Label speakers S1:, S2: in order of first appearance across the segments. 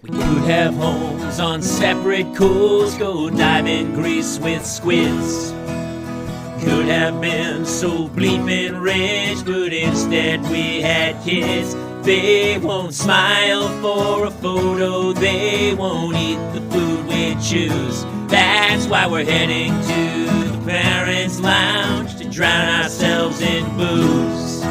S1: We could have homes on separate coasts, go dive in Greece with squids. Could have been so bleeping rich, but instead we had kids. They won't smile for a photo, they won't eat the food we choose. That's why we're heading to the parents' lounge to drown ourselves in booze.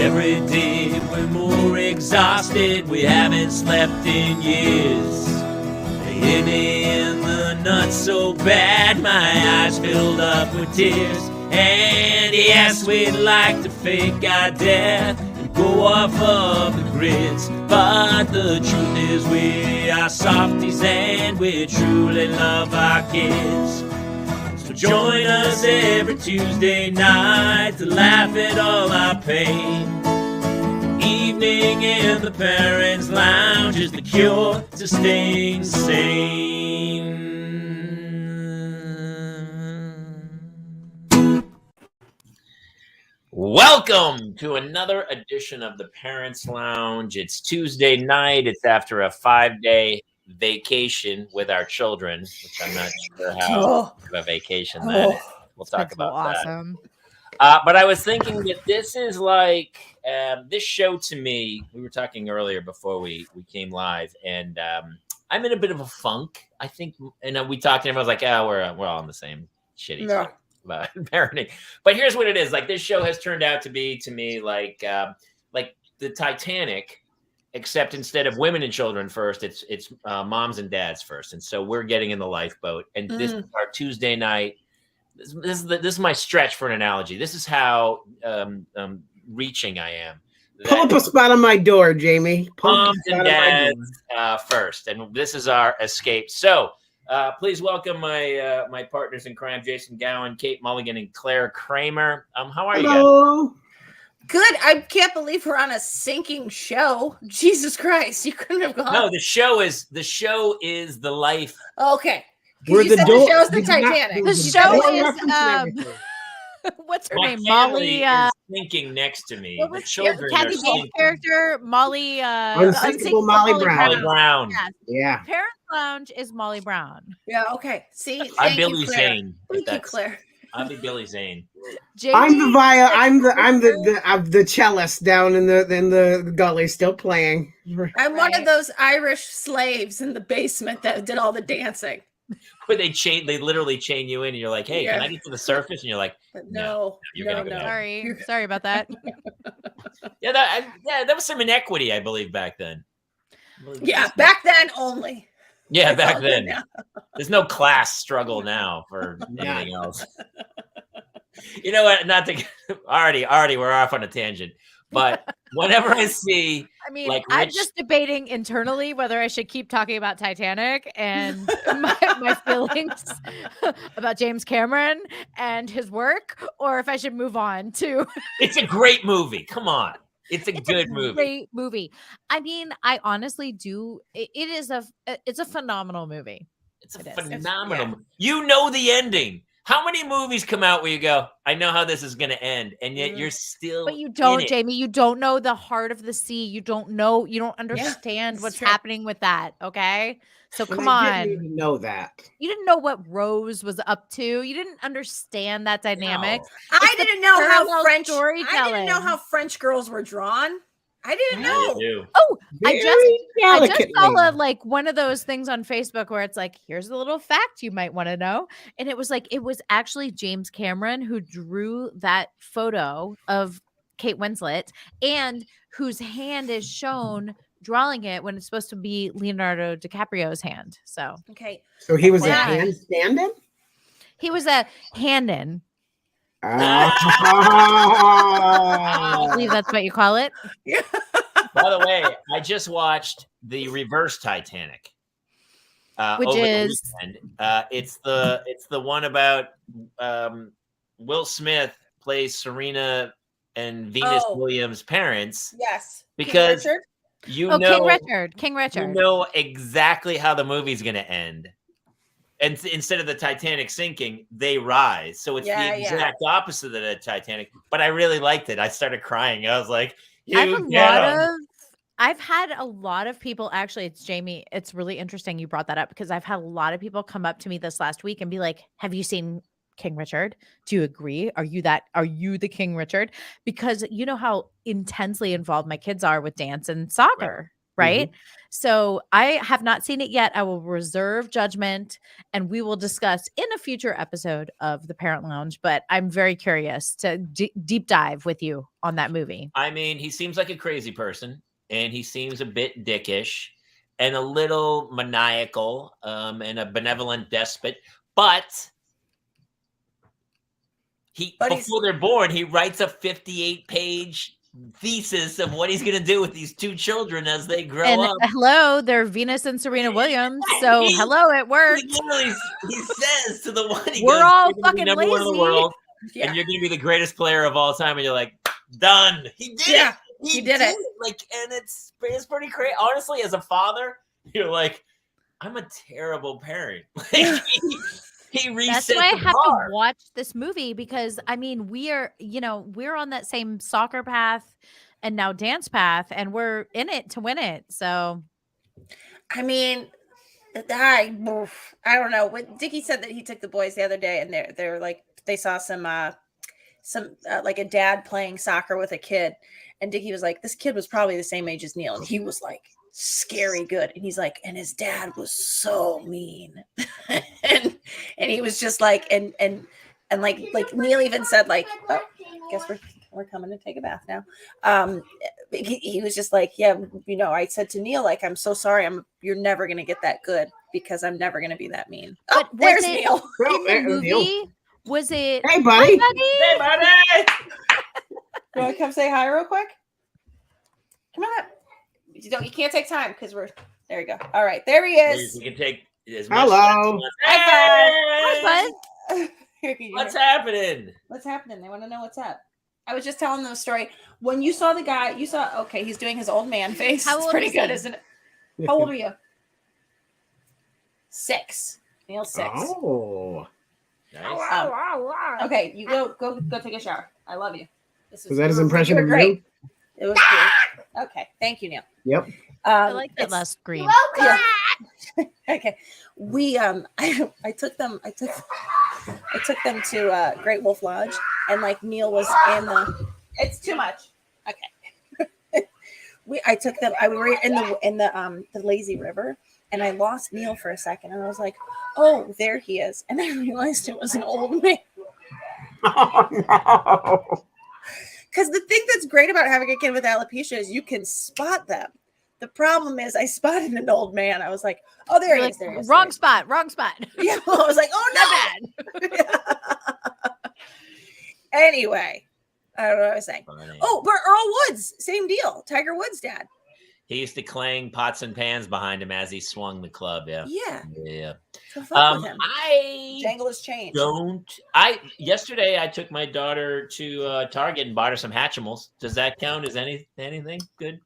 S1: Every day we're more exhausted, we haven't slept in years. They hit me in the nuts so bad, my eyes filled up with tears. And yes, we'd like to fake our death and go off of the grids, but the truth is we are softies and we truly love our kids. So join us every Tuesday night to laugh at all our pain. Evening in the parents' lounge is the cure to staying sane. Welcome to another edition of the Parents' Lounge. It's Tuesday night. It's after a 5-day vacation with our children, which I'm not sure how of a vacation that is. We'll talk about that. But I was thinking that this is like this show to me. We were talking earlier before we came live, and I'm in a bit of a funk. I think, and we talked, and everyone's like, "Oh, we're all in the same shitty stuff about parenting." But here's what it is: like this show has turned out to be to me like the Titanic, except instead of women and children first, it's moms and dads first, and so we're getting in the lifeboat, and this is our Tuesday night. This is my stretch for an analogy. This is how reaching I am.
S2: Pull up a spot on my door, Jamie.
S1: Moms and dads first, and this is our escape. So please welcome my partners in crime, Jason Gowin, Kate Mulligan, and Clare Kramer. How are you guys?
S3: Good. I can't believe we're on a sinking show. Jesus Christ, you couldn't have gone.
S1: No, the show is the life.
S3: Okay.
S2: We're
S3: you said the show's the Titanic.
S4: The show is what's her name? Molly
S1: is thinking next to me. The children
S4: Kathy Bates' character, Molly
S2: Unsinkable Molly Brown.
S4: Yes.
S2: Yeah.
S4: Parents' Lounge is Molly Brown.
S3: Yeah, okay. See,
S1: I'm Billy Zane.
S3: Thank you, Claire.
S1: I'll be Billy Zane.
S2: I'm the cellist down in the gully still playing.
S3: I'm one of those Irish slaves in the basement that did all the dancing.
S1: Where they literally chain you in, and you're like, "Hey, can I get to the surface?" And you're like,
S3: "No,
S1: you're gonna go
S4: down." Sorry about that.
S1: that was some inequity, I believe, back then.
S3: Yeah, back then only.
S1: Yeah, back then. There's no class struggle now for anything else. You know what? Not to already, we're off on a tangent. But whenever I see,
S4: I'm just debating internally whether I should keep talking about Titanic and my feelings about James Cameron and his work, or if I should move on to.
S1: It's a great movie. Come on. It's a good movie.
S4: Great movie. I mean, I honestly do. It's a phenomenal movie.
S1: It's phenomenal. You know the ending. How many movies come out where you go, I know how this is going to end, and yet you're still.
S4: But you don't, Jamie. You don't know the heart of the sea. You don't know. You don't understand what's happening with that. Okay, so come on.
S2: I didn't even know that.
S4: You didn't know what Rose was up to. You didn't understand that dynamic.
S3: No. I didn't know how French girls were drawn. I didn't know.
S4: Oh, I just saw one of those things on Facebook where it's like, here's a little fact you might want to know. And it was actually James Cameron who drew that photo of Kate Winslet and whose hand is shown drawing it when it's supposed to be Leonardo DiCaprio's hand. So,
S3: okay.
S2: So he was a hand stand-in?
S4: He was a hand-in.
S2: I
S4: believe that's what you call it.
S1: By the way, I just watched the reverse Titanic,
S4: which is
S1: it's the one about Will Smith plays Serena and Venus Williams' parents.
S3: Yes,
S1: because
S4: King Richard.
S1: You know exactly how the movie's going to end. And instead of the Titanic sinking, they rise. So it's the exact opposite of the Titanic. But I really liked it. I started crying. I was like,
S4: I have a lot of I've had a lot of people, actually, it's Jamie. It's really interesting you brought that up because I've had a lot of people come up to me this last week and be like, have you seen King Richard? Do you agree? Are you the King Richard? Because you know how intensely involved my kids are with dance and soccer, right?
S2: Mm-hmm.
S4: So I have not seen it yet. I will reserve judgment and we will discuss in a future episode of the Parent Lounge, but I'm very curious to deep dive with you on that movie.
S1: I mean, he seems like a crazy person. And he seems a bit dickish and a little maniacal and a benevolent despot. But before they're born, he writes a 58-page thesis of what he's going to do with these two children as they grow up.
S4: Hello, they're Venus and Serena Williams. So hello, it worked.
S1: He says to the one,
S4: we're all fucking
S1: number
S4: lazy.
S1: One in the world, and you're going to be the greatest player of all time. And you're like, done. He did it. He did it. Like, and it's pretty crazy. Honestly, as a father, you're like, I'm a terrible parent. Like, he reset.
S4: That's why I have to watch this movie because I mean, we're on that same soccer path and now dance path, and we're in it to win it. So,
S3: I mean, I don't know. When Dickie said that he took the boys the other day, and they're like, they saw some like a dad playing soccer with a kid. And Dickie was like, this kid was probably the same age as Neil. And he was like, scary good. And he's like, and his dad was so mean. and he was just like, and like Neil even said, like, oh, guess we're coming to take a bath now. He was just like, yeah, I said to Neil, like, I'm so sorry. You're never going to get that good because I'm never going to be that mean.
S4: But
S3: there's Neil.
S4: In the movie, was it?
S2: Hey, buddy.
S3: Hey, buddy. You want to come say hi real quick? Come on up. You can't take time because there you go. All right, there he is.
S1: You can take as much.
S2: Hello.
S3: Hi, bud.
S1: What's happening?
S3: What's happening? They want to know what's up. I was just telling them a story. When you saw the guy, okay, he's doing his old man face.
S4: How
S3: it's
S4: old
S3: pretty
S4: is
S3: good,
S4: he?
S3: isn't it? How old are you? 6. Neil's 6.
S2: Oh.
S1: Nice.
S3: Okay, you go take a shower. I love you.
S2: Was that his impression of
S3: great.
S2: you?
S3: It was good. Okay, thank you, Neil.
S2: Yep.
S4: I like that last scream.
S3: Yeah. Okay, we I took them to Great Wolf Lodge, and like Neil was in the. It's too much. Okay. I took them. We were in the lazy river, and I lost Neil for a second, and I was like, oh, there he is, and I realized it was an old man.
S2: Oh no.
S3: Because the thing that's great about having a kid with alopecia is you can spot them. The problem is I spotted an old man. I was like, oh, there he is. There he is.
S4: Wrong spot.
S3: Yeah, I was like, oh, no. Bad. Anyway, I don't know what I was saying.
S1: Funny.
S3: Oh, but Earl Woods, same deal. Tiger Woods' dad.
S1: He used to clang pots and pans behind him as he swung the club. Yeah.
S3: Yeah. So fuck with him.
S1: I
S3: Jangle has changed.
S1: Yesterday I took my daughter to Target and bought her some Hatchimals. Does that count as anything good?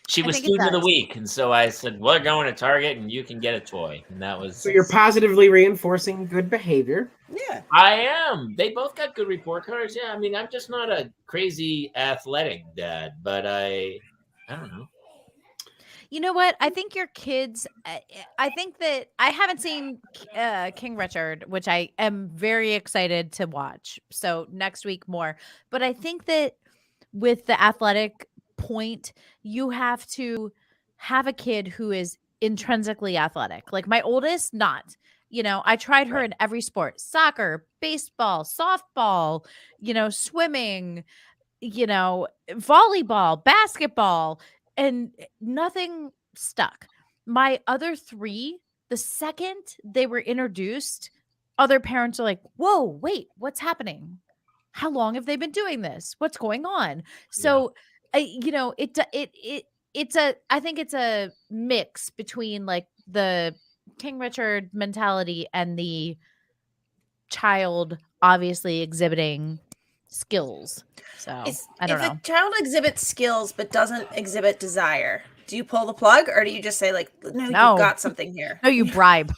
S1: She was student of the week, and so I said, "We're going to Target, and you can get a toy." And that was.
S2: So you're positively reinforcing good behavior.
S3: Yeah,
S1: I am. They both got good report cards. Yeah, I mean, I'm just not a crazy athletic dad, but I don't know.
S4: You know what? I think your kids, I think that I haven't seen King Richard, which I am very excited to watch. So next week more. But I think that with the athletic point, you have to have a kid who is intrinsically athletic. Like my oldest, not. I tried her in every sport: soccer, baseball, softball, swimming, volleyball, basketball. And nothing stuck. My other 3, the second they were introduced, other parents are like, whoa, wait, what's happening? How long have they been doing this? What's going on? So, I think it's a mix between like the King Richard mentality and the child obviously exhibiting skills. So I don't know.
S3: If a child exhibits skills but doesn't exhibit desire, do you pull the plug or do you just say like, no. You've got something here?
S4: No, you bribe.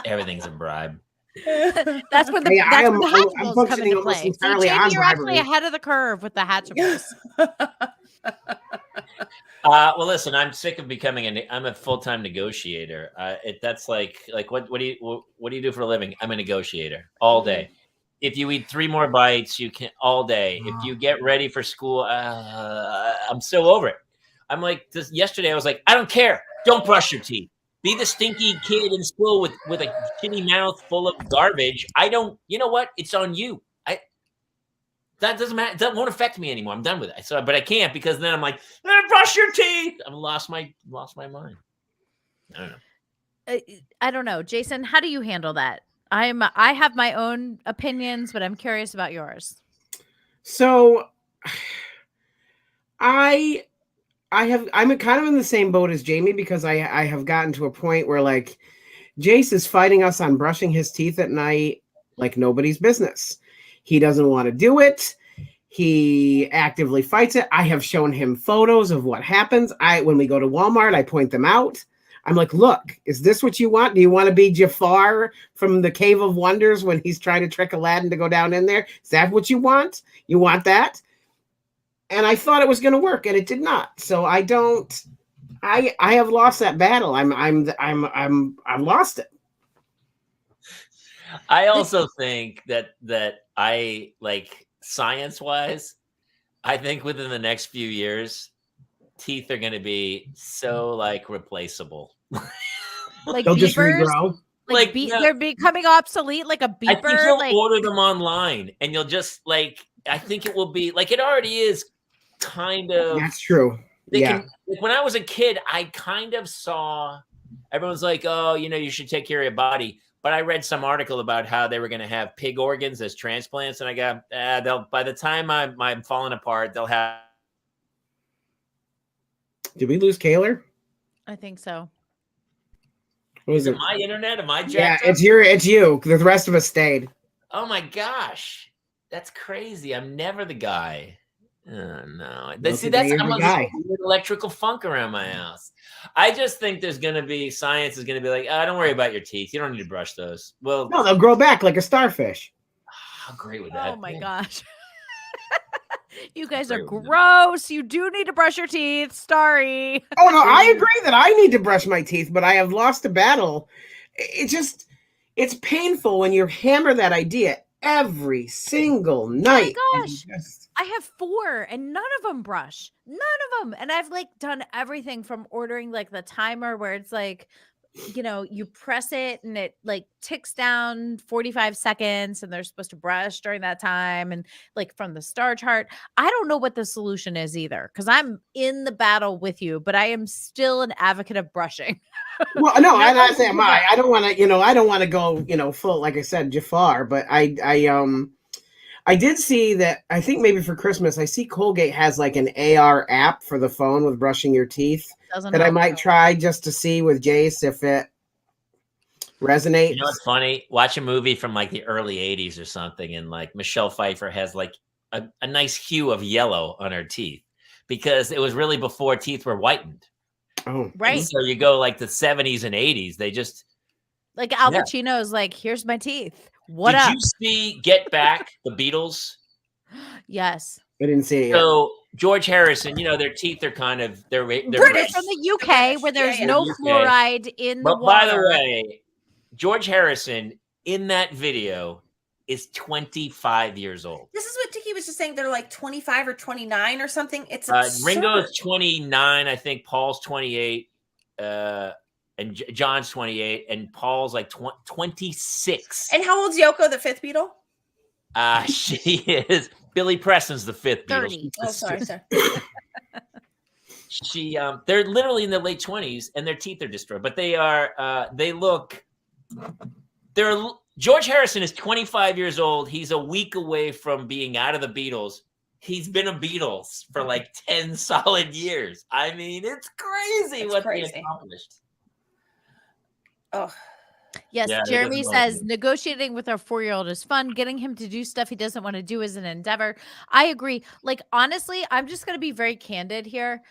S1: Everything's a bribe.
S4: That's when the Hatchimals come into play. So Jamie, you're actually ahead of the curve with the Hatchimals.
S1: Well, listen, I'm sick of becoming I'm a full-time negotiator. That's like what do you do for a living? I'm a negotiator all day. If you eat 3 more bites, you can all day. If you get ready for school, I'm so over it. I'm like yesterday. I was like, I don't care. Don't brush your teeth. Be the stinky kid in school with a shitty mouth full of garbage. I don't. You know what? It's on you. That doesn't matter. That won't affect me anymore. I'm done with it. So, but I can't because then I'm like, brush your teeth. I've lost my mind. I don't know.
S4: I don't know, Jason. How do you handle that? I have my own opinions, but I'm curious about yours.
S2: So, I'm kind of in the same boat as Jamie because I have gotten to a point where like Jace is fighting us on brushing his teeth at night like nobody's business. He doesn't want to do it. He actively fights it. I have shown him photos of what happens. When we go to Walmart, I point them out. I'm like, look, is this what you want? Do you want to be Jafar from the Cave of Wonders when he's trying to trick Aladdin to go down in there? Is that what you want? You want that? And I thought it was going to work, and it did not. So I have lost that battle. I'm lost it.
S1: I also think that I like science-wise, I think within the next few years, teeth are going to be so like replaceable.
S4: Like
S2: they'll
S4: beepers,
S2: just regrow.
S4: They're becoming obsolete, like a beeper.
S1: I think you'll order them online, and you'll just like. I think it will be like it already is. Kind of.
S2: That's true.
S1: Like when I was a kid, I kind of saw everyone's like, "Oh, you should take care of your body." But I read some article about how they were going to have pig organs as transplants, and I got they'll by the time I'm falling apart, they'll have.
S2: Did we lose Kaler?
S4: I think so.
S2: Is
S1: it my internet? Am I jacked
S2: Yeah,
S1: up?
S2: it's you. The rest of us stayed.
S1: Oh my gosh, that's crazy! I'm never the guy. Oh, no. See, that's I'm a weird electrical funk around my house. I just think there's going to be science is going to be like, don't worry about your teeth. You don't need to brush those. Well,
S2: no, they'll grow back like a starfish.
S1: How great would that be?
S4: Oh my gosh. You guys are gross. You do need to brush your teeth. Sorry.
S2: Oh no, I agree that I need to brush my teeth, but I have lost a battle. It's painful when you hammer that idea every single night.
S4: Oh my gosh. I have 4 and none of them brush. None of them. And I've like done everything from ordering like the timer where it's like, you press it and it like ticks down 45 seconds and they're supposed to brush during that time. And like from the star chart, I don't know what the solution is either because I'm in the battle with you, but I am still an advocate of brushing.
S2: Well, no, I say I don't want to, I don't want to go, full, like I said, Jafar, but I did see that, I think maybe for Christmas, I see Colgate has like an AR app for the phone with brushing your teeth that I might try just to see with Jace if it resonates.
S1: You know what's funny? Watch a movie from like the early 80s or something, and like Michelle Pfeiffer has like a nice hue of yellow on her teeth because it was really before teeth were whitened.
S2: Oh,
S4: right.
S1: And so you go like the 70s and 80s, they just...
S4: Like Al Pacino's like, here's my teeth. What
S1: Did
S4: up?
S1: you see Get Back, the Beatles?
S4: Yes.
S2: I didn't see it yet.
S1: So George Harrison, their teeth are kind of they're
S4: British from the UK where there's no fluoride in the water.
S1: By the way, George Harrison in that video is 25 years old.
S3: This is what Dickie was just saying. They're like 25 or 29 or something. It's
S1: Ringo is 29. I think Paul's 28. And John's 28, and Paul's like 26.
S3: And how old's Yoko, the 5th Beatle?
S1: She is. Billy Preston's the 5th
S4: 30.
S1: Beatle.
S3: Oh, sorry.
S1: They're literally in their late 20s, and their teeth are destroyed. But they are. George Harrison is 25 years old. He's a week away from being out of the Beatles. He's been a Beatles for like 10 solid years. I mean, it's crazy they accomplished.
S3: Oh,
S4: yes. Yeah, Jeremy says negotiating with our 4-year-old is fun. Getting him to do stuff he doesn't want to do is an endeavor. I agree. Like, honestly, I'm just going to be very candid here.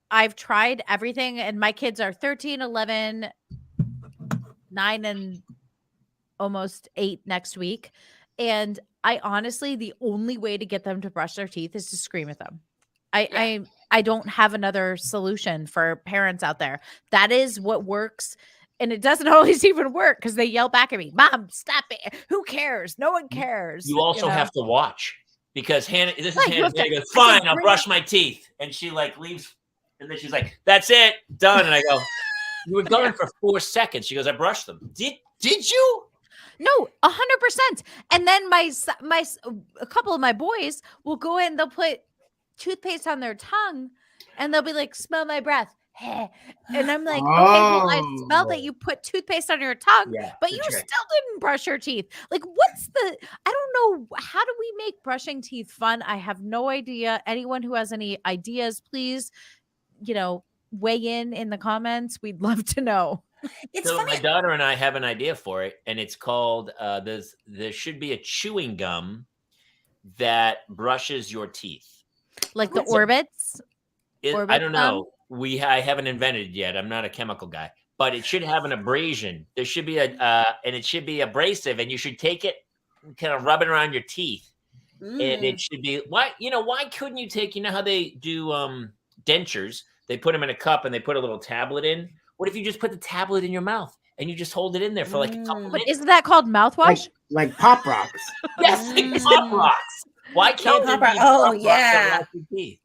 S4: I've tried everything and my kids are 13, 11, 9, and almost 8 next week. And I honestly, the only way to get them to brush their teeth is to scream at them. I don't have another solution for parents out there. That is what works. And it doesn't always even work because they yell back at me, Mom, stop it. Who cares? No one cares.
S1: You also have to watch because Hannah, this is
S4: Right, you
S1: Hannah.
S4: have to-
S1: Hannah goes,
S4: I said,
S1: fine, I'll
S4: bring
S1: brush my teeth. And she like leaves. And then she's like, that's it, done. And I go, you were gone for 4 seconds. She goes, I brushed them. Did you?
S4: No, 100%. And then a couple of my boys will go in, they'll put toothpaste on their tongue and they'll be like, smell my breath. And I'm like, okay, well, I smell that you put toothpaste on your tongue, but you still didn't brush your teeth. Like, I don't know. How do we make brushing teeth fun? I have no idea. Anyone who has any ideas, please, weigh in the comments. We'd love to know.
S3: It's
S1: so
S3: funny.
S1: My daughter and I have an idea for it, and it's called there should be a chewing gum that brushes your teeth.
S4: Like the Orbits?
S1: I don't know. I haven't invented it yet. I'm not a chemical guy, but it should have an abrasion. There should be and it should be abrasive, and you should take it and kind of rub it around your teeth. And it should be why couldn't you take, how they do dentures? They put them in a cup and they put a little tablet in. What if you just put the tablet in your mouth and you just hold it in there for like a couple minutes?
S4: But isn't that called mouthwash?
S2: Like Pop Rocks.
S1: Yes, like Pop Rocks. Why can't they be
S3: Oh,
S1: Pop Rocks
S3: yeah.
S1: that wash your teeth?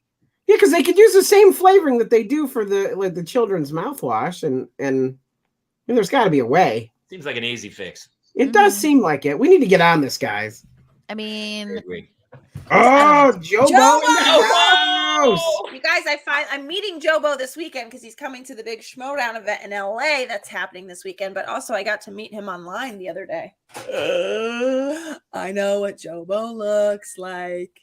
S2: Yeah, because they could use the same flavoring that they do for the children's mouthwash, and there's got to be a way.
S1: Seems like an easy fix.
S2: It does seem like it. We need to get on this, guys.
S4: I mean,
S2: oh, Jobo in the house.
S3: You guys, I'm meeting Jobo this weekend because he's coming to the big Schmodown event in LA that's happening this weekend. But also, I got to meet him online the other day. I know what Jobo looks like.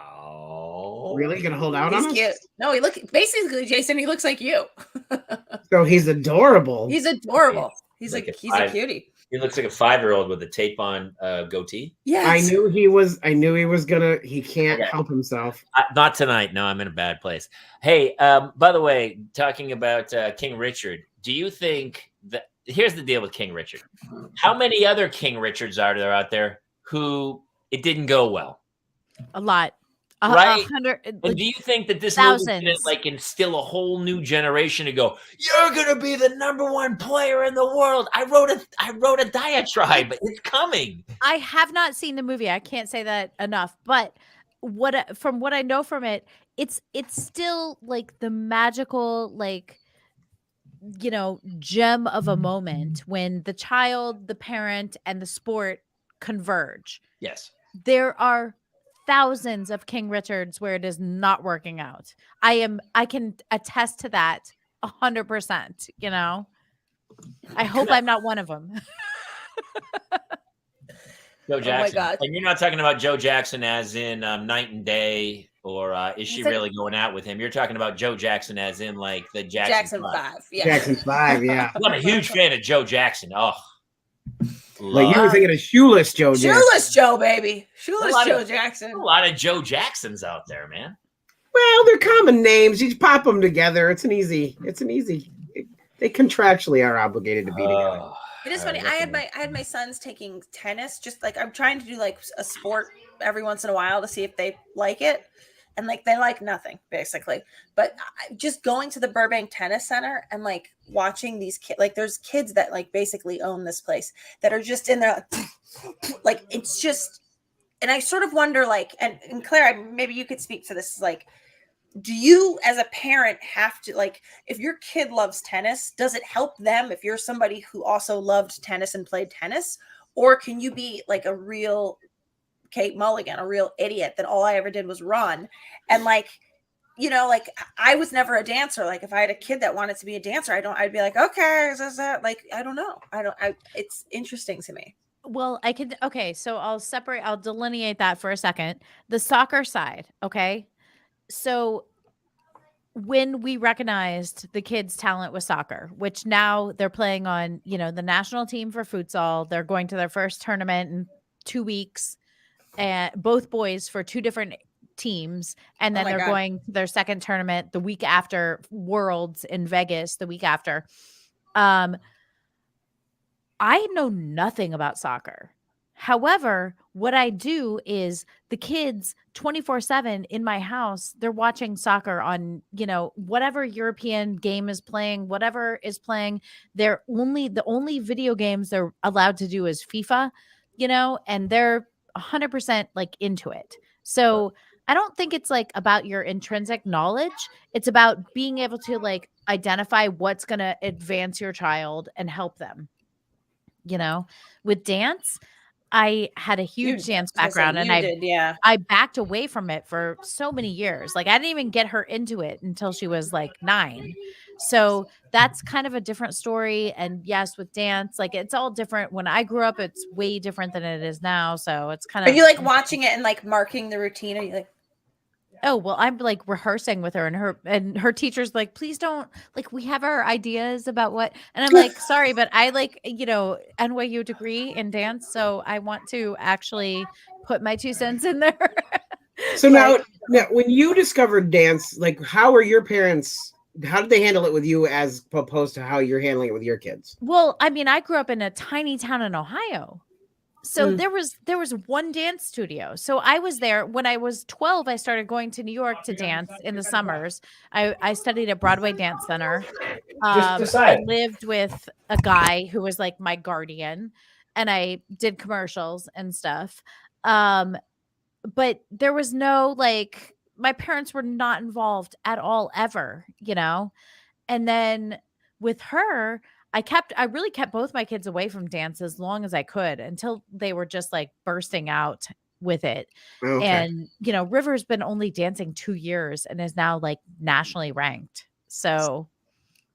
S1: Oh,
S2: really? Gonna hold out on him?
S3: Cute. No, basically, Jason. He looks like you.
S2: So he's adorable.
S3: He's adorable. He's a cutie.
S1: He looks like a 5-year-old with a tape-on goatee.
S3: Yes.
S2: I knew he was gonna. He can't help himself.
S1: Not tonight. No, I'm in a bad place. Hey, by the way, talking about King Richard, do you think that? Here's the deal with King Richard. How many other King Richards are there out there who it didn't go well?
S4: A lot.
S1: Right?
S4: 100.
S1: And do you think that this
S4: thousands.
S1: movie is going to instill a whole new generation to go, you're going to be the #1 player in the world? I wrote a diatribe. It's coming.
S4: I have not seen the movie. I can't say that enough. But from what I know from it, it's still like the magical, gem of a moment when the child, the parent, and the sport converge.
S1: Yes.
S4: There are thousands of King Richards where it is not working out. I can attest to that 100%, I hope I'm not one of them.
S1: Joe Jackson.
S3: Oh my God.
S1: And you're not talking about Joe Jackson as in Night and Day, or is she really going out with him? You're talking about Joe Jackson as in like the Jackson 5.
S3: Yeah.
S2: Jackson 5, yeah.
S1: I'm a huge fan of Joe Jackson. Oh,
S2: like you were thinking of Shoeless Joe Jackson.
S3: Shoeless Joe, baby. Shoeless Joe Jackson.
S1: A lot of Joe Jacksons out there, man.
S2: Well, they're common names. You just pop them together. It's an easy. They contractually are obligated to be together.
S3: It is funny. I had my sons taking tennis. Just like I'm trying to do like a sport every once in a while to see if they like it, and like they like nothing basically. But just going to the Burbank Tennis Center and like watching these kids, like there's kids that like basically own this place that are just in there, like it's just. And I sort of wonder, like, and Claire, maybe you could speak to this, like. Do you as a parent have to, like, if your kid loves tennis, does it help them if you're somebody who also loved tennis and played tennis? Or can you be like a real Kate Mulligan, a real idiot that all I ever did was run? And like, like I was never a dancer. Like if I had a kid that wanted to be a dancer, I'd be like, okay, is that like, I don't know. It's interesting to me.
S4: Well, so I'll delineate that for a second. The soccer side. Okay. So when we recognized the kids' talent with soccer, which now they're playing on, the national team for futsal, they're going to their first tournament in 2 weeks, and both boys for 2 different teams. And then they're going to their second tournament the week after Worlds in Vegas, the week after. I know nothing about soccer. However, what I do is the kids 24/7 in my house, they're watching soccer on, whatever European game is playing, whatever is playing. The only video games they're allowed to do is FIFA, and they're 100% like into it. So I don't think it's like about your intrinsic knowledge. It's about being able to like identify what's going to advance your child and help them. With dance, I had a huge dance background and I backed away from it for so many years. Like I didn't even get her into it until she was like 9. So that's kind of a different story. And yes, with dance, like it's all different. When I grew up, it's way different than it is now. So it's kind of.
S3: Are you like watching it and like marking the routine? Are you like,
S4: oh, well, I'm like rehearsing with her and her teacher's like, please don't, like, we have our ideas about what, and I'm like, sorry, but I like, NYU degree in dance. So I want to actually put my 2 cents in there.
S2: So now when you discovered dance, like how are your parents, how did they handle it with you as opposed to how you're handling it with your kids?
S4: Well, I mean, I grew up in a tiny town in Ohio. So there was one dance studio. So I was there when I was 12. I started going to New York to dance in the summers. I studied at Broadway Dance Center. I lived with a guy who was like my guardian, and I did commercials and stuff. But there was no like my parents were not involved at all ever, And then with her, I really kept both my kids away from dance as long as I could until they were just like bursting out with it. Okay. And, River's been only dancing 2 years and is now like nationally ranked. So,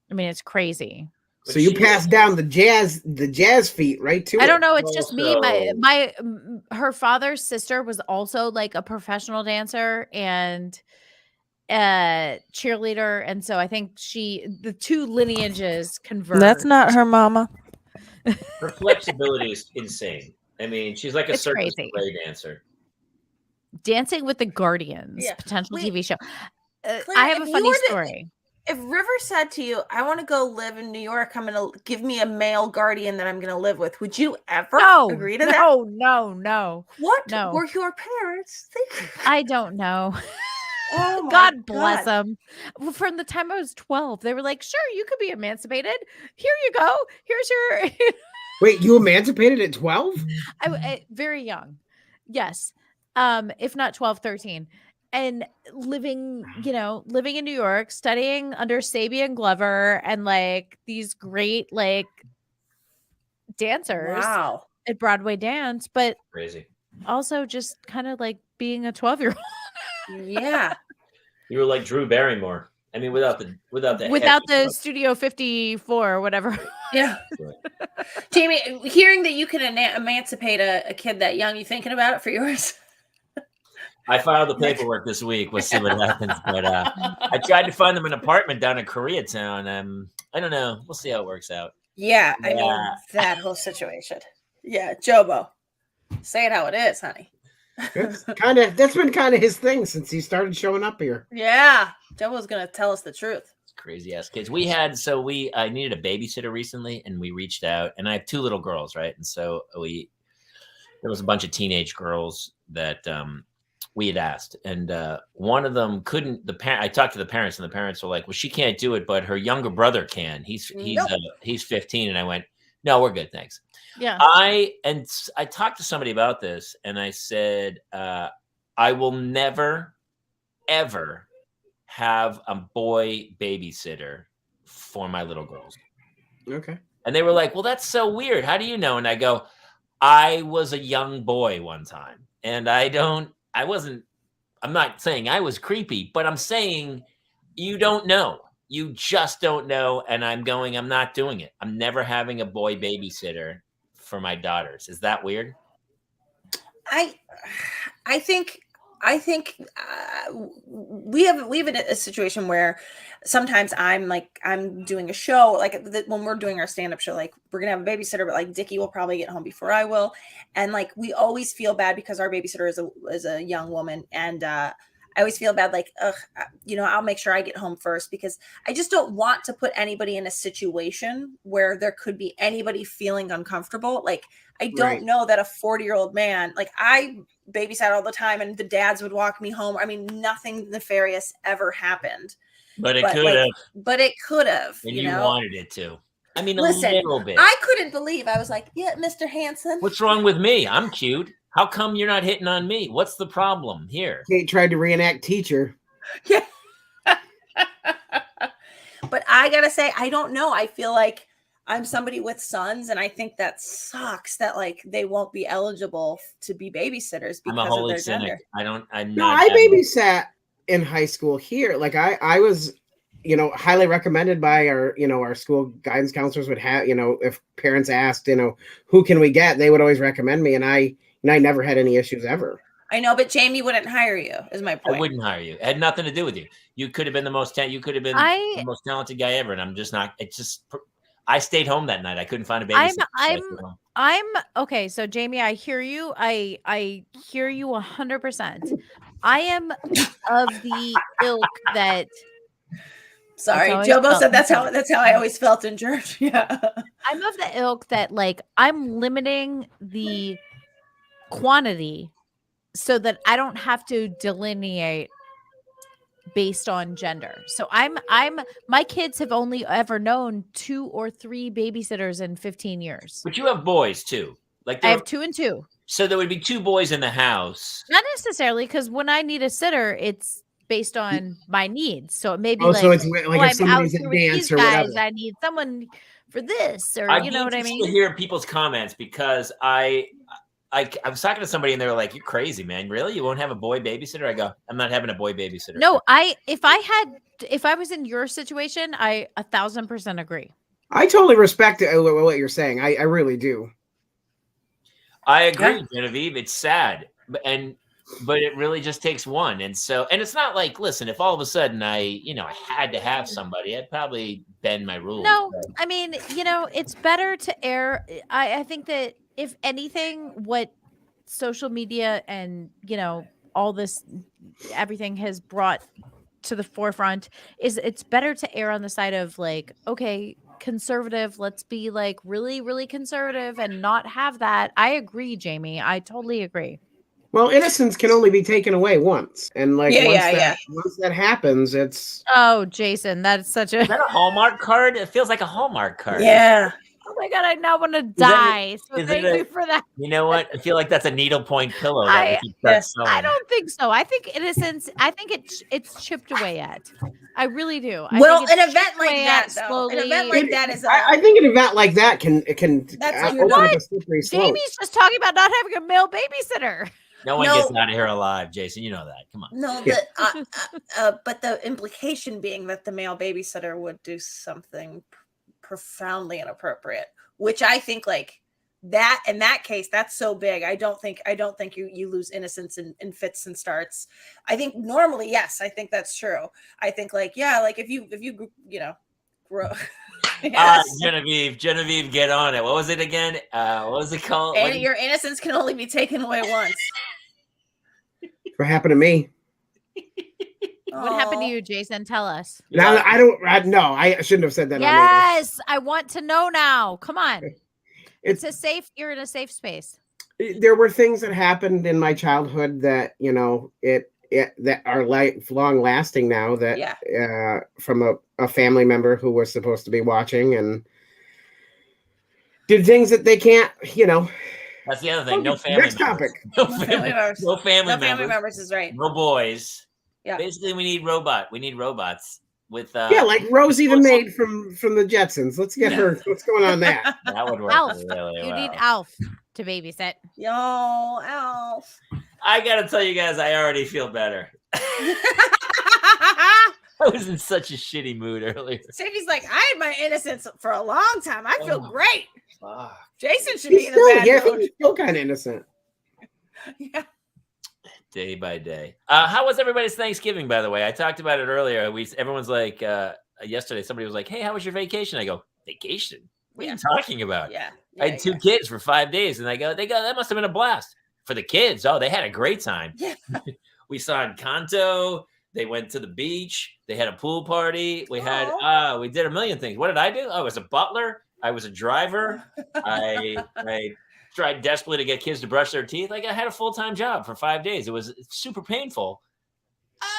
S4: I mean, it's crazy.
S2: So you passed down the jazz feet right to
S4: I don't know. It's just me. Her father's sister was also like a professional dancer and cheerleader, and so I think the 2 lineages converge.
S5: That's not her mama.
S1: Her flexibility is insane. I mean, she's like a circus ballet dancer.
S4: Dancing with the Guardians, potential TV show. Claire, I have a funny story.
S3: If River said to you, I want to go live in New York, I'm going to give me a male guardian that I'm going to live with, would you ever agree to that?
S4: No.
S3: What were your parents thinking?
S4: I don't know. Oh God bless them. Well, from the time I was 12, they were like, sure, you could be emancipated. Here you go. Here's your.
S2: Wait, you emancipated at 12?
S4: I very young. Yes. If not 12, 13. And living in New York, studying under Sabian Glover and like these great like dancers at Broadway Dance, but
S1: crazy.
S4: Also just kind of like being a 12-year-old.
S3: Yeah.
S1: You were like Drew Barrymore. I mean, without the
S4: Studio 54 or whatever.
S3: Yeah. Jamie, hearing that you can emancipate a kid that young, you thinking about it for yours?
S1: I filed the paperwork this week. We'll see what happens. But I tried to find them an apartment down in Koreatown. I don't know. We'll see how it works out.
S3: Yeah. I mean, that whole situation. Yeah. Jobo. Say it how it is, honey.
S2: That's been kind of his thing since he started showing up here.
S3: Yeah. Jobo's going to tell us the truth.
S1: Crazy ass kids. I needed a babysitter recently and we reached out, and I have 2 little girls, right? And so there was a bunch of teenage girls that we had asked, and one of them couldn't. I talked to the parents, and the parents were like, "Well, she can't do it, but her younger brother can. He's 15." And I went, "No, we're good, thanks."
S4: Yeah.
S1: I talked to somebody about this, and I said, "I will never, ever have a boy babysitter for my little girls."
S2: Okay.
S1: And they were like, "Well, that's so weird. How do you know?" And I go, "I was a young boy one time, and I'm not saying I was creepy, but I'm saying you don't know. You just don't know. And I'm not doing it. I'm never having a boy babysitter for my daughters." Is that weird?
S3: I think we have a situation where sometimes I'm doing a show, like when we're doing our stand-up show, like we're gonna have a babysitter, but like Dickie will probably get home before I will, and like we always feel bad because our babysitter is a young woman, and I always feel bad, like, ugh, I'll make sure I get home first, because I just don't want to put anybody in a situation where there could be anybody feeling uncomfortable. Like, I don't know that a 40-year-old man, like, I babysat all the time and the dads would walk me home. I mean, nothing nefarious ever happened.
S1: But it could have.
S3: But it could have.
S1: And you wanted it to. I mean,
S3: Listen,
S1: a little bit.
S3: I couldn't believe. I was like, yeah, Mr. Hanson.
S1: What's wrong with me? I'm cute. How come you're not hitting on me? What's the problem here?
S2: Kate tried to reenact teacher.
S3: Yeah. But I got to say, I don't know. I feel like I'm somebody with sons, and I think that sucks that, like, they won't be eligible to be babysitters because
S1: I'm a holy
S3: of their
S1: cynic.
S3: gender.
S2: I babysat in high school here. Like, I was, highly recommended by our school guidance counselors would have, if parents asked, who can we get, they would always recommend me. And I never had any issues ever.
S3: I know, but Jamie wouldn't hire you, is my point.
S1: I wouldn't hire you. It had nothing to do with you. You could have been the most the most talented guy ever. And I'm just not, I stayed home that night. I couldn't find a babysitter.
S4: I'm okay. So Jamie, I hear you. I hear you 100%. I am of the ilk that.
S3: Sorry, Jobo said that's how I always felt in church. Yeah,
S4: I'm of the ilk that, like, I'm limiting the quantity so that I don't have to delineate based on gender. So my kids have only ever known 2 or 3 babysitters in 15 years.
S1: But you have boys too. Like,
S4: I have 2 and 2.
S1: So there would be 2 boys in the house.
S4: Not necessarily, because when I need a sitter, it's based on my needs. So it may be
S2: so it's like if somebody's in dance or whatever.
S4: I need someone for this, or you know what I mean?
S1: To hear people's comments, because I was talking to somebody and they were like, "You're crazy, man. Really? You won't have a boy babysitter?" I go, "I'm not having a boy babysitter."
S4: No, if I was in your situation, I 1,000% agree.
S2: I totally respect what you're saying. I really do.
S1: I agree, Genevieve. It's sad, but it really just takes one. And it's not like, listen, if all of a sudden I had to have somebody, I'd probably bend my rules.
S4: No, I mean, it's better to err. I think that if anything, what social media and, all this, everything has brought to the forefront is it's better to err on the side of, like, okay, conservative, let's be, like, really, really conservative and not have that. I agree, Jamie. I totally agree.
S2: Well, innocence can only be taken away once. And once that happens, it's...
S4: Oh, Jason, that's such a...
S1: Is that a Hallmark card? It feels like a Hallmark card.
S3: Yeah.
S4: Oh my God, I now want to die. So thank you for that.
S1: You know what? I feel like that's a needlepoint pillow.
S4: I don't think so. I think innocence, it's chipped away at. I really do.
S3: An event like that, though. An event like that is...
S2: I think an event like that can
S3: that's
S2: open up a slippery slope.
S4: Jamie's just talking about not having a male babysitter.
S1: No one gets out of here alive, Jason. You know that. Come on.
S3: No, but the implication being that the male babysitter would do something profoundly inappropriate, which I think, like, that in that case, that's so big. I don't think you lose innocence in fits and starts. I think normally, yes, I think that's true. I think, like, yeah, like if you grow. Yes.
S1: Genevieve, get on it. What was it again? What was it called?
S3: And your innocence can only be taken away once.
S2: What happened to me?
S4: What happened to you, Jason? Tell us.
S2: Now I shouldn't have said that.
S4: Yes, I want to know now. Come on. You're in a safe space.
S2: There were things that happened in my childhood that, that are lifelong lasting now, that from a family member who was supposed to be watching and did things that they can't,
S1: That's the other thing. No family
S2: next
S1: members.
S2: Topic.
S1: No family
S3: members is right.
S1: No boys.
S3: Yeah.
S1: Basically, we need robots with
S2: like Rosie the maid from the Jetsons. Let's get her. What's going on there?
S1: That would work.
S4: Alf.
S1: Really
S4: You
S1: well.
S4: need Alf to babysit.
S3: Yo, Alf.
S1: I gotta tell you guys, I already feel better. I was in such a shitty mood earlier.
S3: Sadie's like, I had my innocence for a long time. I feel great.
S1: Fuck.
S3: Jason should be in a bad mood.
S2: He's still kind of innocent.
S3: Yeah.
S1: Day by day. How was everybody's Thanksgiving, by the way? I talked about it earlier. Everyone's like, yesterday, somebody was like, hey, how was your vacation? I go, vacation? What are you talking about?
S3: Yeah.
S1: I had 2 kids for 5 days, and they go, that must have been a blast. For the kids, they had a great time.
S3: Yeah.
S1: We saw Encanto. They went to the beach. They had a pool party. We had we did a million things. What did I do? I was a butler. I was a driver. I tried desperately to get kids to brush their teeth. Like I had a full-time job for 5 days. It was super painful,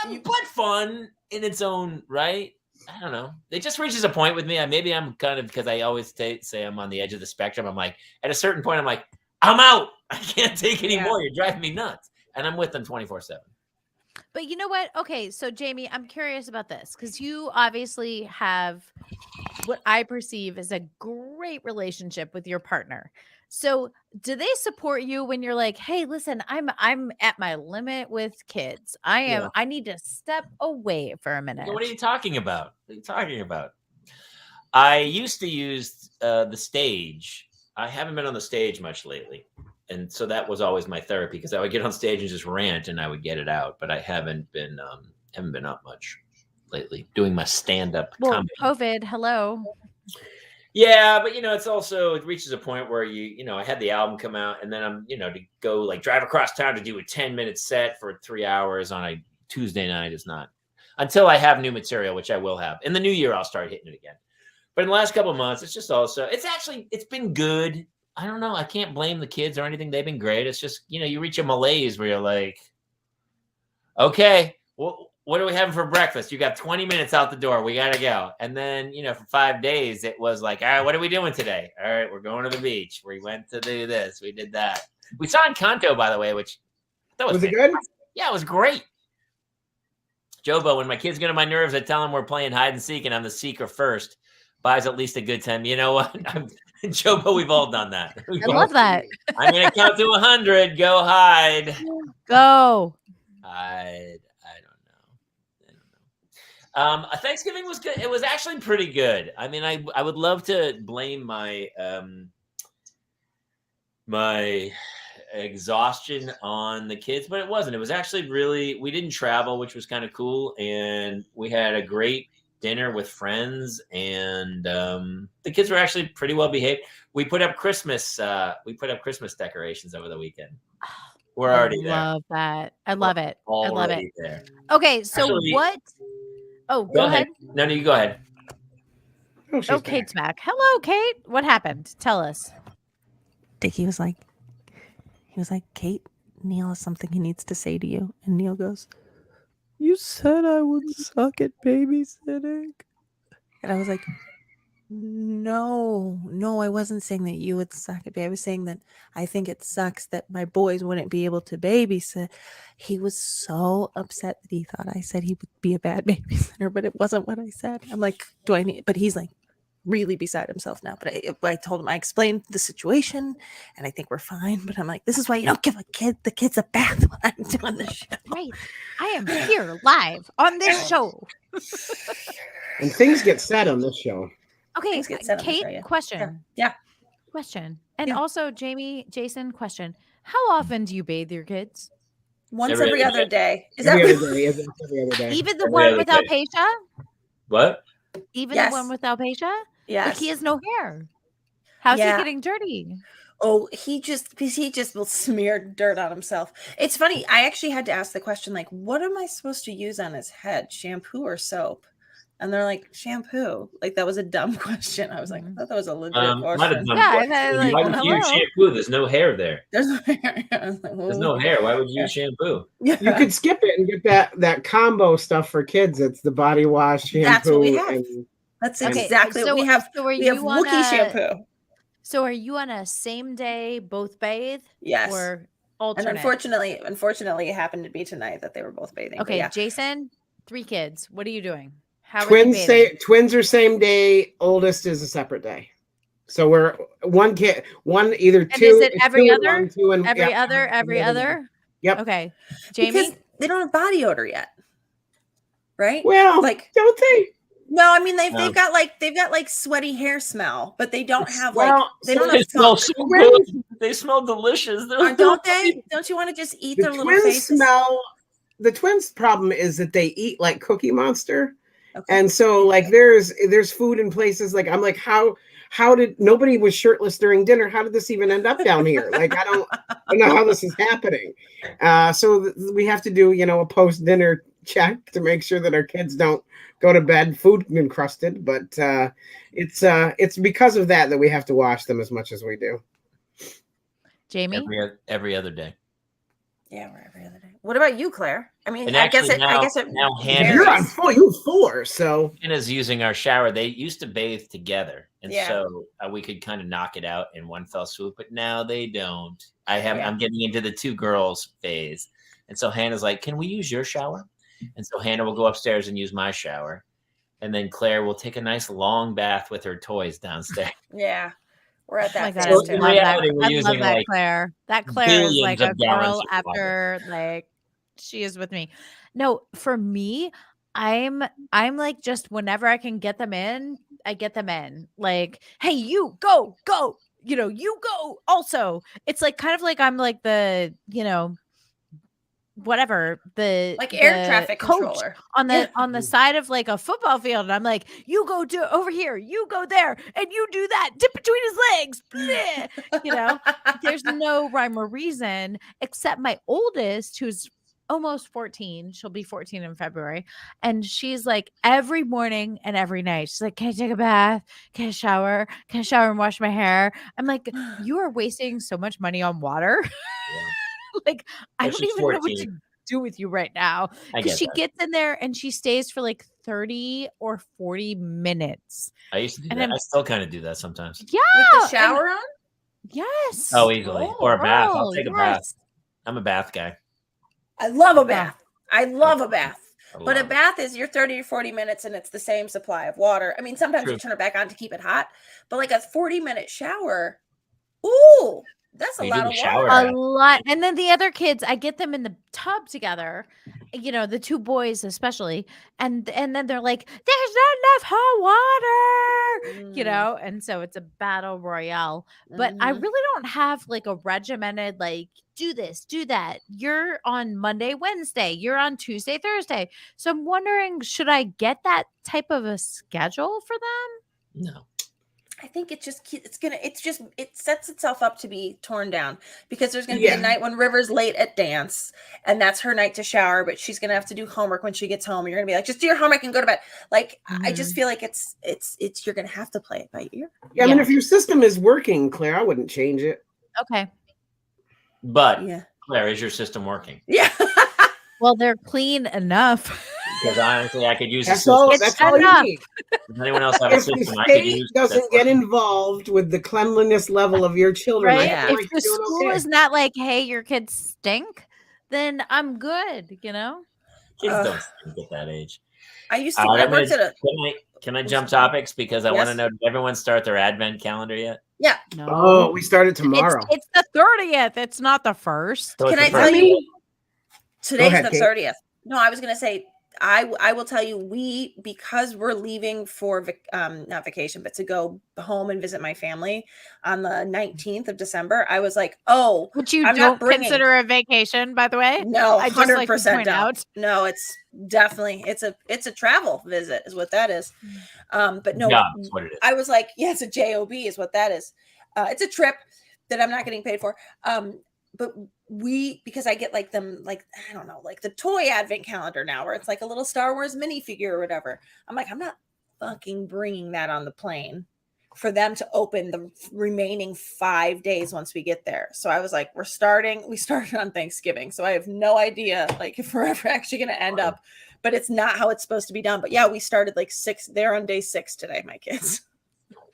S1: but fun in its own right. I don't know. It just reaches a point with me. Maybe I'm kind of, because I always say I'm on the edge of the spectrum. I'm like, at a certain point, I'm like, I'm out. I can't take any more. You're driving me nuts. And I'm with them 24/7.
S4: But you know what? Okay, so Jamie, I'm curious about this because you obviously have what I perceive as a great relationship with your partner. So do they support you when you're like, hey, listen, I'm at my limit with kids. I need to step away for a minute.
S1: What are you talking about? What are you talking about? I used to use the stage. I haven't been on the stage much lately. And so that was always my therapy because I would get on stage and just rant and I would get it out. But I haven't been up much lately doing my stand-up comedy.
S4: COVID, hello.
S1: Yeah, but it's also, it reaches a point where I had the album come out and then I'm, to go like drive across town to do a 10-minute set for 3 hours on a Tuesday night is not, until I have new material, which I will have. In the new year, I'll start hitting it again. But in the last couple of months, it's just also, it's been good. I don't know. I can't blame the kids or anything. They've been great. It's just, you reach a malaise where you're like, okay, well, what are we having for breakfast? You got 20 minutes out the door. We got to go. And then, for 5 days, it was like, all right, what are we doing today? All right, we're going to the beach. We went to do this. We did that. We saw Encanto, by the way, which I thought was
S2: it good?
S1: Yeah, it was great. Jobo, when my kids get on my nerves, I tell them we're playing hide and seek and I'm the seeker first. Buys at least a good time. You know what? Jobo, we've all done that.
S4: I love that.
S1: I'm going to count to 100. Go hide.
S4: Go.
S1: Hide. I don't know. Thanksgiving was good. It was actually pretty good. I mean, I would love to blame my my exhaustion on the kids, but it wasn't. It was actually really, we didn't travel, which was kind of cool. And we had a great dinner with friends and the kids were actually pretty well behaved. We put up Christmas decorations over the weekend. We're already there.
S4: I love that. I love it. I love it.
S1: There.
S4: Okay, so
S1: actually,
S4: what? Oh, go ahead.
S1: No, you go ahead.
S4: Oh, Kate's back. Hello, Kate. What happened? Tell us.
S5: Dickie was like, Kate, Neil has something he needs to say to you. And Neil goes, you said I would suck at babysitting. And I was like, no, I wasn't saying that you would suck at baby. I was saying that I think it sucks that my boys wouldn't be able to babysit. He was so upset that he thought I said he would be a bad babysitter, but it wasn't what I said. I'm like, but he's like really beside himself now. But I told him, I explained the situation and I think we're fine. But I'm like, this is why you don't give the kids a bath when I'm doing the show.
S4: Right. I am here live on this show.
S2: And things get said on this show.
S4: Okay, Kate, question.
S3: Yeah.
S4: Question. And also, Jason, question. How often do you bathe your kids?
S3: Once every other day.
S2: Every other day.
S4: Even the one with alopecia?
S1: What?
S4: Even the one with alopecia?
S3: Yes.
S4: Like he has no hair. How's he getting dirty?
S3: Oh, he just will smear dirt on himself. It's funny. I actually had to ask the question, like, what am I supposed to use on his head? Shampoo or soap? And they're like, shampoo. Like, that was a dumb question. I was like, I thought that was a legit question.
S1: Not a dumb question. Why would you use shampoo? There's no hair there.
S3: There's no hair.
S1: There's no hair. Why would you use shampoo?
S2: You could skip it and get that combo stuff for kids. It's the body wash, shampoo.
S3: That's what we have. That's exactly what we have.
S4: So
S3: we have Wookiee shampoo.
S4: So are you on a same day, both bathe?
S3: Yes.
S4: Or alternate?
S3: And unfortunately, it happened to be tonight that they were both bathing.
S4: Okay, Jason, 3 kids. What are you doing?
S2: Twins are same day. Oldest is a separate day. So we're one kid, either
S4: and
S2: two.
S4: Is it every other? Every
S2: yeah.
S4: other?
S2: Yep.
S4: Okay. Jamie?
S3: Because they don't have body odor yet. Right?
S2: Well, like, don't they?
S3: No, I mean they've got like sweaty hair smell, but they don't have they
S1: smell so good. They smell delicious.
S3: Don't they? Don't you want to just eat their little faces?
S2: The twins' problem is that they eat like Cookie Monster. Okay. And so like there's food in places like I'm like how how did nobody was shirtless during dinner? How did this even end up down here? Like, I don't know how this is happening. So we have to do, a post-dinner check to make sure that our kids don't go to bed food encrusted. But it's because of that we have to wash them as much as we do.
S4: Jamie?
S1: Every other day.
S3: Yeah, we're every other day. What about you, Claire? I mean,
S1: And
S3: I guess it
S1: now Hannah,
S2: you're on 4, you 4, so
S1: Hannah's using our shower. They used to bathe together, and
S3: Yeah.
S1: so we could kind of knock it out in one fell swoop. But now they don't. I'm getting into the 2 girls phase, and so Hannah's like, "Can we use your shower?" And so Hannah will go upstairs and use my shower, and then Claire will take a nice long bath with her toys downstairs.
S3: Yeah. We're at that.
S4: God,
S1: So
S3: phase
S1: in
S3: too.
S1: reality, we're
S4: I
S1: using
S4: love that
S1: like
S4: Claire. That Claire is like a
S1: billions of gallons
S4: girl
S1: of water.
S4: after like she is with me. No, for me, I'm like just whenever I can get them in, I get them in. Like, hey, you go. You go also. It's like kind of like I'm like the, whatever the
S3: Like air
S4: the
S3: traffic
S4: coach
S3: controller.
S4: on the side of like a football field, and I'm like, you go do over here, you go there, and you do that, dip between his legs. Bleh. There's no rhyme or reason except my oldest, who's almost 14. She'll be 14 in February, and she's like every morning and every night she's like, can I take a bath, can I shower and wash my hair? I'm like, you are wasting so much money on water.
S1: Yeah.
S4: Like, I
S1: Well,
S4: don't
S1: she's
S4: even know what
S1: 14.
S4: to do with you right now.
S1: I
S4: Because
S1: get
S4: she
S1: that.
S4: gets in there and she stays for like 30 or 40 minutes.
S1: I used to do
S4: And
S1: that.
S4: I'm-
S1: I still kind of do that sometimes.
S4: Yeah.
S3: With the
S4: and-
S3: shower on?
S4: yes.
S1: Oh, easily.
S3: Oh,
S1: Or a bath. I'll
S4: girl,
S1: take a bath.
S4: yes.
S1: I'm a bath guy.
S3: I love a bath. I love a bath.
S1: I
S3: But a
S1: love it.
S3: bath is your 30 or 40 minutes and it's the same supply of water. I mean, sometimes
S1: True.
S3: you turn it back on to keep it hot, but like a 40-minute shower, ooh, that's a
S1: You
S3: lot
S1: do
S3: of
S1: the shower
S3: water.
S4: A lot. And then the other kids, I get them in the tub together, the 2 boys especially. And then they're like, there's not enough hot water, and so it's a battle royale. But I
S3: Mhm.
S4: really don't have like a regimented, like, do this, do that. You're on Monday, Wednesday, you're on Tuesday, Thursday. So I'm wondering, should I get that type of a schedule for them?
S1: No.
S3: I think it sets itself up to be torn down because there's going to be a night when River's late at dance and that's her night to shower, but she's going to have to do homework when she gets home. You're going to be like, just do your homework and go to bed. Like, I just feel like it's you're going to have to play it by ear.
S2: I mean, if your system is working, Claire, I wouldn't change it.
S4: Okay.
S1: But
S3: Yeah.
S1: Claire, is your system working?
S3: Yeah.
S4: Well, they're clean enough.
S1: Because honestly, I could use a
S2: That's
S1: system.
S2: all. That's all you need.
S1: Does anyone else have a
S2: If the
S1: system I could
S2: state
S1: use?
S2: doesn't get involved with the cleanliness level of your children,
S4: Right?
S3: Yeah.
S2: I feel like
S4: If the
S2: you're doing
S4: school
S2: okay.
S4: is not like, hey, your kids stink, then I'm good,
S1: Kids don't stink at that age.
S3: I used to.
S1: All right,
S3: I worked at a.
S1: Can I jump topics? Because I want to
S3: Yes.
S1: know, did everyone start their advent calendar yet?
S3: Yeah.
S4: No.
S2: Oh, we started tomorrow.
S4: It's the 30th. It's not the 1st.
S1: So
S3: Can
S1: it's
S3: I
S1: the
S3: tell
S1: first-
S3: you? Today's
S2: ahead,
S3: the
S2: Kate.
S3: 30th. No, I was going to say, I will tell you, because we're leaving for not vacation, but to go home and visit my family on the 19th of December. I was like, oh,
S4: Which you
S3: I'm not
S4: don't
S3: bringing-
S4: consider a vacation, by the way.
S3: no,
S4: I just like to
S3: 100%
S4: point
S3: don't.
S4: out.
S3: No, it's definitely it's a travel visit is what that is. But no,
S1: job is what it is.
S3: I was like, yeah, it's a job is what that is. It's a trip that I'm not getting paid for. But because I get like them, like, I don't know, like the toy advent calendar now, where it's like a little Star Wars minifigure or whatever. I'm like, I'm not fucking bringing that on the plane for them to open the remaining 5 days once we get there. So I was like, we started on Thanksgiving. So I have no idea like if we're ever actually going to end up, but it's not how it's supposed to be done. But yeah, we started like 6. They're on day 6 today, my kids.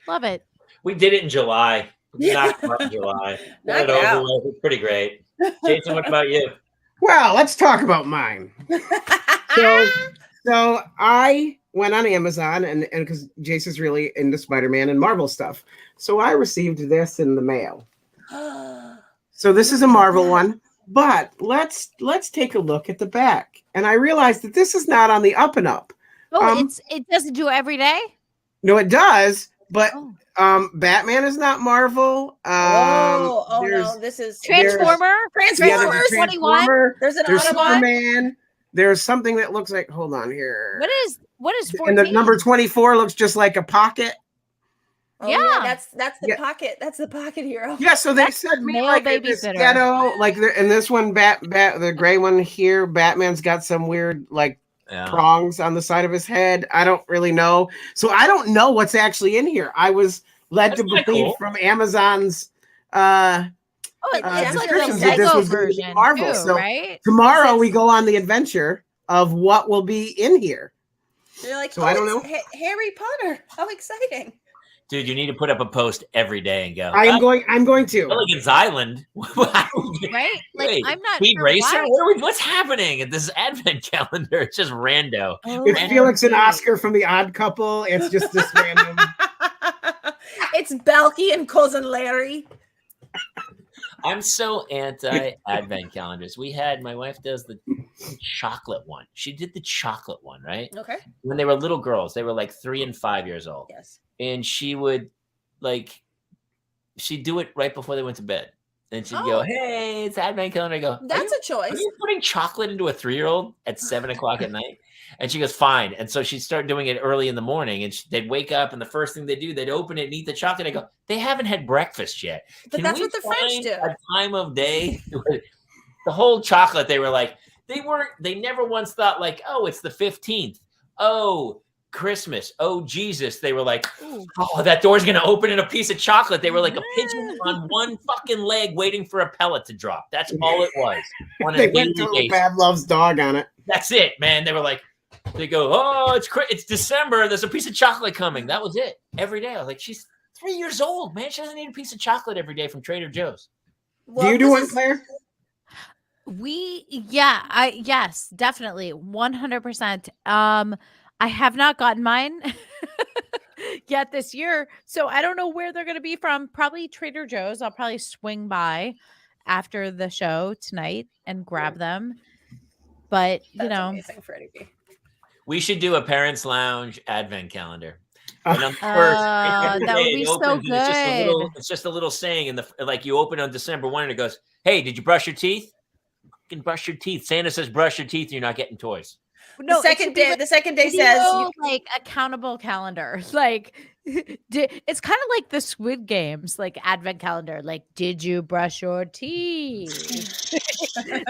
S4: Love it.
S1: We did it in July. We knocked it out in July.
S3: Knock
S1: Got
S3: it
S1: it
S3: out.
S1: over with. It's pretty great. Jason, what about you?
S2: Well, let's talk about mine. So I went on Amazon and because Jason's really into Spider-Man and Marvel stuff. So I received this in the mail. So this is a Marvel one, but let's take a look at the back. And I realized that this is not on the up and up.
S4: Oh, it doesn't do it every day?
S2: No, it does, but
S4: Oh.
S2: Batman is not Marvel.
S3: No, this is
S4: Transformer?
S2: there's
S3: Transformers.
S2: a
S4: 21?
S2: Transformer,
S3: There's an
S2: there's
S3: Autobot.
S2: Superman. There's something that looks like, hold on here.
S4: What is 14?
S2: And the number 24 looks just like a pocket.
S3: Oh,
S4: Yeah.
S3: that's the pocket. That's the pocket hero.
S2: Yeah, so they
S4: That's
S2: said
S4: the
S2: me
S4: male
S2: like in this
S4: babysitter.
S2: ghetto, like in this one, the gray one here, Batman's got some weird like prongs on the side of his head. I don't really know, so I don't know what's actually in here. I was led to believe from Amazon's
S3: it's like
S2: descriptions
S3: a
S2: that this
S4: Lego
S2: was going to be
S4: version
S2: Marvel.
S4: too,
S2: So
S4: right?
S2: tomorrow we go on the adventure of what will be in here.
S3: You're like,
S2: so I don't know.
S3: Harry Potter. How exciting!
S1: Dude, you need to put up a post every day and go.
S2: I'm going to.
S1: Mulligan's Island.
S4: Right? Like,
S1: Wait,
S4: I'm not
S1: Speed
S4: sure
S1: Racer?
S4: why.
S1: What's happening at this advent calendar? It's just rando.
S2: It's Felix and Oscar from The Odd Couple. It's just this random.
S3: It's Belky and Cousin Larry.
S1: I'm so anti-advent calendars. My wife does the chocolate one. She did the chocolate one, right?
S3: Okay.
S1: When they were little girls, they were like 3 and 5 years old.
S3: Yes.
S1: And she would she'd do it right before they went to bed. And she'd go, "Hey, it's advent calendar." I go,
S3: "That's a choice."
S1: Are you putting chocolate into a 3-year-old at 7 o'clock at night? And she goes, "Fine." And so she'd start doing it early in the morning, and they'd wake up, and the first thing they do, they'd open it and eat the chocolate. I go, "They haven't had breakfast yet."
S3: But that's what the French do.
S1: A time of day, the whole chocolate. They were like, they never once thought like, "Oh, it's the 15th. Oh, Christmas. Oh, Jesus." They were like, "Oh, that door's going to open in a piece of chocolate." They were like a pigeon on one fucking leg waiting for a pellet to drop. That's all it was.
S2: They went to Pavlov's dog on it.
S1: That's it, man. They were like, they go, "Oh, it's December. There's a piece of chocolate coming." That was it. Every day. I was like, she's 3 years old, man. She doesn't need a piece of chocolate every day from Trader Joe's.
S2: Well, do you do one, Claire?
S4: Yes, definitely. 100%. I have not gotten mine yet this year, so I don't know where they're going to be from. Probably Trader Joe's. I'll probably swing by after the show tonight and grab them. But
S3: That's amazing for Eddie B.
S1: We should do a Parents Lounge advent calendar.
S4: And that would be so good.
S1: It's just a little saying like you open on December 1 and it goes, "Hey, did you brush your teeth? You can brush your teeth. Santa says brush your teeth. You're not getting toys."
S3: No, the second day says
S4: like accountable calendar. Like it's kind of like the Squid Games, like advent calendar. Like, did you brush your teeth? Did you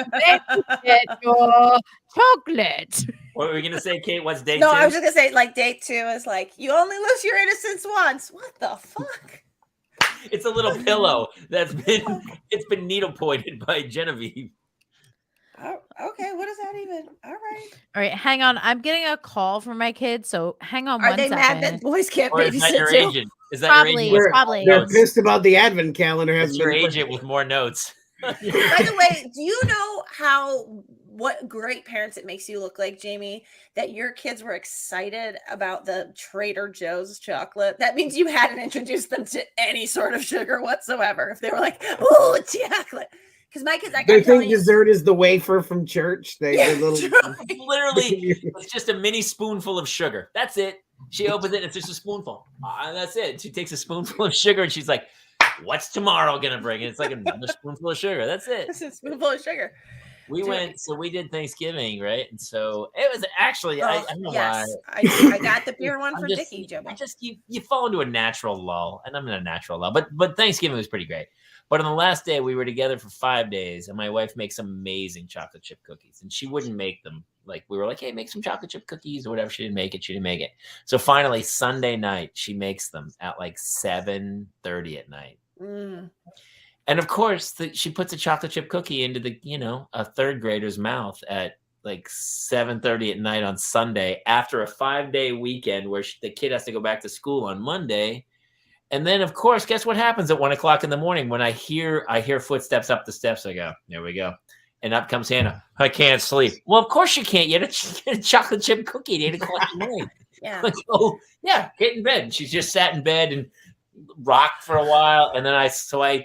S4: get your chocolate?
S1: What were we gonna say, Kate? What's day 2?
S3: No, I was just gonna say like day 2 is like you only lose your innocence once. What the fuck?
S1: It's a little pillow it's been needle pointed by Genevieve.
S3: Oh, okay, what is that even? All
S4: right, hang on. I'm getting a call from my kids, so hang on.
S3: Are they mad that boys can't babysit?
S1: Is that your agent? Is that
S4: probably,
S1: your agent?
S4: Probably.
S2: They're pissed about the advent calendar.
S1: It's your agent with more notes.
S3: By the way, do you know what great parents it makes you look like, Jamie, that your kids were excited about the Trader Joe's chocolate? That means you hadn't introduced them to any sort of sugar whatsoever. If they were like, "Oh, chocolate." Because my kids,
S2: they think dessert is the wafer from church. Literally,
S1: it's just a mini spoonful of sugar. That's it. She opens it, and it's just a spoonful. And that's it. She takes a spoonful of sugar, and she's like, "What's tomorrow gonna bring?" And it's like another spoonful of sugar. That's it.
S3: It's a spoonful of sugar.
S1: We did Thanksgiving, right? And so it was actually, I don't know why.
S3: I got the beer one for Dickie, Joe.
S1: You fall into a natural lull, and I'm in a natural lull. But Thanksgiving was pretty great. But on the last day, we were together for 5 days, and my wife makes amazing chocolate chip cookies. And she wouldn't make them. Like, we were like, "Hey, make some chocolate chip cookies," or whatever. She didn't make it. So finally, Sunday night, she makes them at like 7:30 at night. And of course, she puts a chocolate chip cookie into a third grader's mouth at like 7:30 at night on Sunday after a 5-day weekend where the kid has to go back to school on Monday. And then, of course, guess what happens at 1 o'clock in the morning when I hear footsteps up the steps? I go, "There we go." And up comes Hannah. "I can't sleep." Well, of course you can't. You had a chocolate chip cookie at 8 o'clock at night.
S3: Yeah.
S1: Like, "Oh, yeah, get in bed." And she just sat in bed and rocked for a while. And then I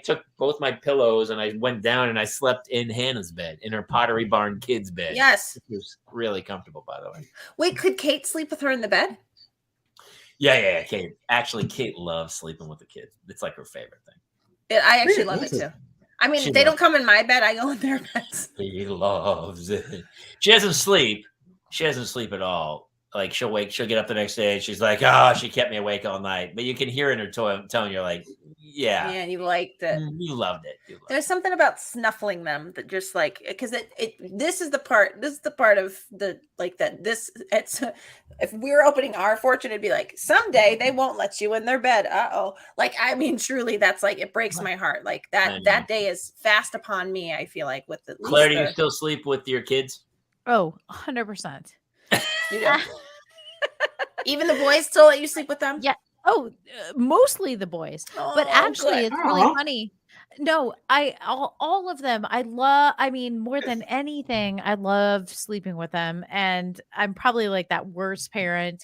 S1: took both my pillows and I went down and I slept in Hannah's bed, in her Pottery Barn kids' bed.
S3: Yes.
S1: It was really comfortable, by the way.
S3: Wait, could Kate sleep with her in the bed?
S1: Yeah. Kate loves sleeping with the kids. It's like her favorite thing.
S3: I actually love it too. I mean, they don't come in my bed. I go in their beds.
S1: She loves it. She doesn't sleep. She doesn't sleep at all Like she'll get up the next day and she's like, oh, she kept me awake all night. But you can hear in her tone, you're like, yeah,
S3: you liked it.
S1: You loved it.
S3: There's something about snuffling them that just like, because this is the part of the like that this it's if we were opening our fortune, it'd be like someday they won't let you in their bed. Like I mean, truly, that's like it breaks my heart. Like that day is fast upon me. I feel like with the
S1: Claire, do you still sleep with your kids?
S4: Oh, 100%.
S3: You do. Even the boys still let you sleep with them?
S4: Yeah. Oh, mostly the boys. But actually, it's really funny. No, all of them. I mean, more than anything, I love sleeping with them. And I'm probably like that worst parent,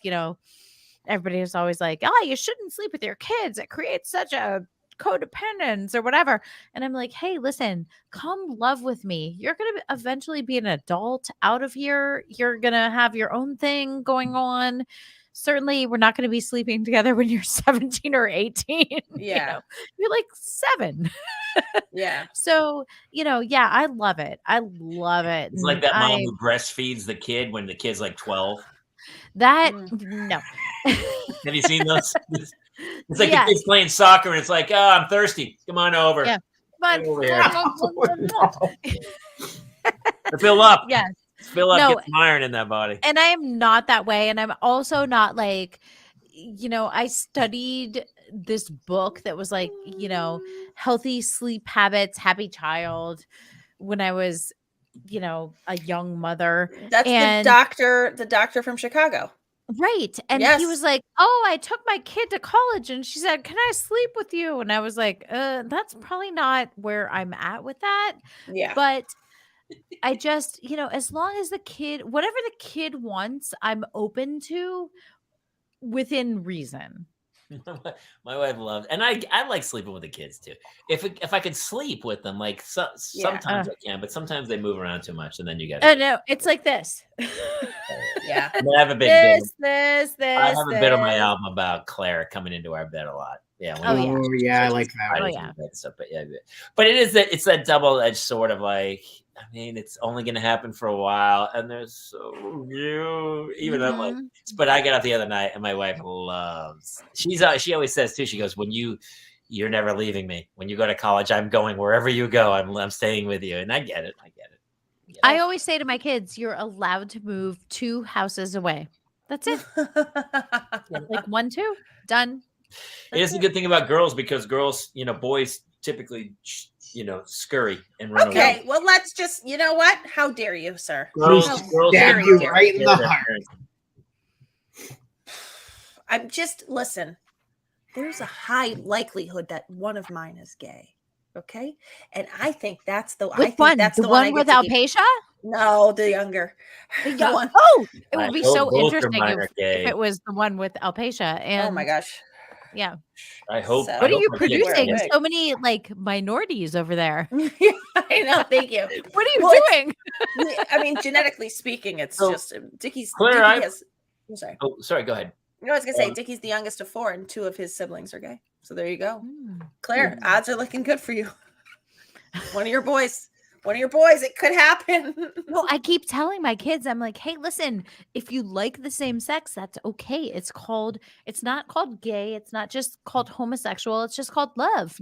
S4: everybody is always like, oh, you shouldn't sleep with your kids. It creates such a codependence or whatever. And I'm like, hey, listen, come love with me. You're going to eventually be an adult out of here. You're going to have your own thing going on. Certainly, we're not going to be sleeping together when you're 17 or 18.
S3: Yeah.
S4: You're like 7.
S3: Yeah.
S4: So, yeah, I love it. I love it.
S1: It's like that mom who breastfeeds the kid when the kid's like 12.
S4: No.
S1: Have you seen those? It's like the kid's playing soccer and it's like, oh, I'm thirsty. Come on over.
S4: Yeah. Come on.
S1: Fill up.
S4: Yes.
S1: Fill up, get some iron in that body.
S4: And I am not that way. And I'm also not like, I studied this book that was like, healthy sleep habits, happy child when I was, a young mother.
S3: That's the doctor from Chicago.
S4: Right. And he was like, oh, I took my kid to college and she said, can I sleep with you? And I was like, that's probably not where I'm at with that.
S3: Yeah.
S4: But I just, as long as whatever the kid wants, I'm open to within reason.
S1: My wife loves, and I like sleeping with the kids too. If I could sleep with them, like sometimes I can, but sometimes they move around too much, and then you get.
S4: Oh no, it's like this.
S3: Yeah,
S1: I have a big
S4: I
S1: have a bit of my album about Claire coming into our bed a lot. Yeah.
S2: I like that.
S4: Oh yeah.
S1: Stuff, but it's that double-edged sword of like, I mean, it's only going to happen for a while, and they're so new. Even I'm like, but I got up the other night, and my wife loves. She always says too. She goes, "When you're never leaving me. When you go to college, I'm going wherever you go. I'm staying with you." And I get it.
S4: I always say to my kids, "You're allowed to move 2 houses away. That's it. Like 1, 2, done."
S1: It is a good thing about girls because girls, boys typically, scurry and run away.
S3: Okay, well, let's just, you know what? How dare you, sir?
S1: Girls
S2: stab you right in the heart.
S3: Listen, there's a high likelihood that one of mine is gay. Okay. And I think that's the
S4: one. That's the one with alopecia?
S3: No, the younger.
S4: The one. Oh, it would be so interesting
S1: if
S4: it was the one with alopecia. And
S3: oh my gosh.
S4: Yeah.
S1: I hope.
S4: What are you producing? So many minorities over there.
S3: I know. Thank you.
S4: What are you doing?
S3: I mean, genetically speaking, it's just Dickie's.
S1: Claire,
S3: I'm sorry.
S1: Oh, sorry. Go ahead.
S3: I was gonna say Dickie's the youngest of 4, and 2 of his siblings are gay. So there you go, Claire. Odds are looking good for you. One of your boys. It could happen.
S4: No, I keep telling my kids, I'm like, hey, listen, if you like the same sex, that's okay. It's not called gay. It's not just called homosexual. It's just called love.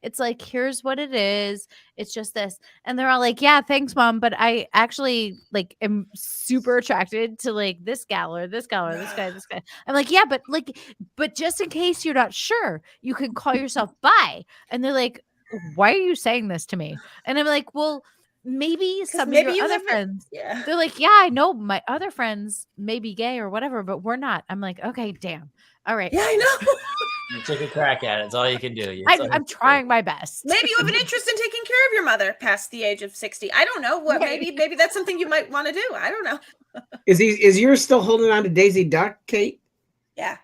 S4: It's like, here's what it is. It's just this. And they're all like, yeah, thanks, mom. But I actually am super attracted to this gal or this gal or this guy, this guy. I'm like, yeah, but just in case you're not sure, you can call yourself bi. And they're like, why are you saying this to me? And I'm like, well, maybe some of your other friends.
S3: Yeah.
S4: They're like, yeah, I know my other friends may be gay or whatever, but we're not. I'm like, okay, damn. All right.
S3: Yeah, I know.
S1: You took a crack at it. It's all you can do.
S4: I'm trying my best.
S3: Maybe you have an interest in taking care of your mother past the age of 60. I don't know. What maybe that's something you might want to do. I don't know.
S2: Is yours still holding on to Daisy Duck, Kate?
S3: Yeah.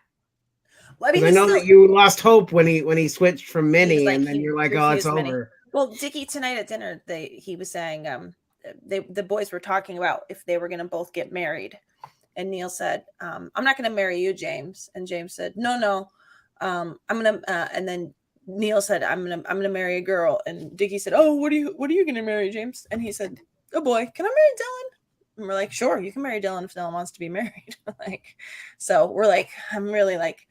S3: Well,
S2: I know that you lost hope when he switched from Minnie, and then you're like, oh, it's
S3: Minnie.
S2: over.
S3: Well, Dickie, tonight at dinner, he was saying the boys were talking about if they were going to both get married, and Neil said, "I'm not going to marry you, James," and James said, "No, I'm gonna." And then Neil said, "I'm gonna marry a girl," and Dickie said, "Oh, what are you going to marry, James?" And he said, "A boy. Can I marry Dylan?" And we're like, sure, you can marry Dylan if Dylan wants to be married. Like, so we're like, I'm really like,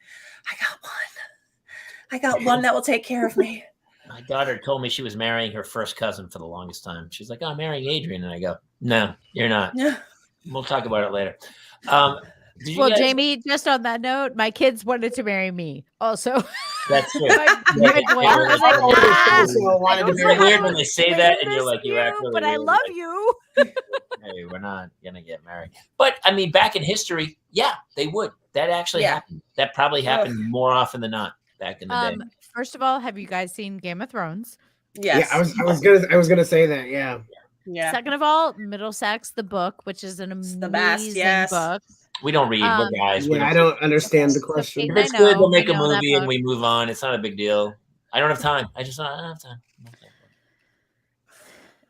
S3: I got one that will take care of me.
S1: My daughter told me she was marrying her first cousin for the longest time. She's like, oh, I'm marrying Adrian. And I go, no, you're not.
S3: Yeah.
S1: We'll talk about it later.
S4: Well, Jamie, just on that note, my kids wanted to marry me also.
S1: That's good.
S2: It's
S1: weird when they say that and you're like, you act really
S4: but
S1: weird.
S4: I love you.
S1: Hey, we're not going to get married. But I mean, back in history, yeah, they would. That actually happened. That probably happened more often than not back in the day.
S4: First of all, have you guys seen Game of Thrones?
S3: Yes.
S2: Yeah, I was gonna say that. Yeah.
S3: Yeah.
S4: Second of all, Middlesex, the book, which is an amazing book.
S1: We don't read. We're guys.
S2: Yeah, I don't understand the question.
S1: If it's good, we'll make a movie and we move on. It's not a big deal. I don't have time. I don't have time.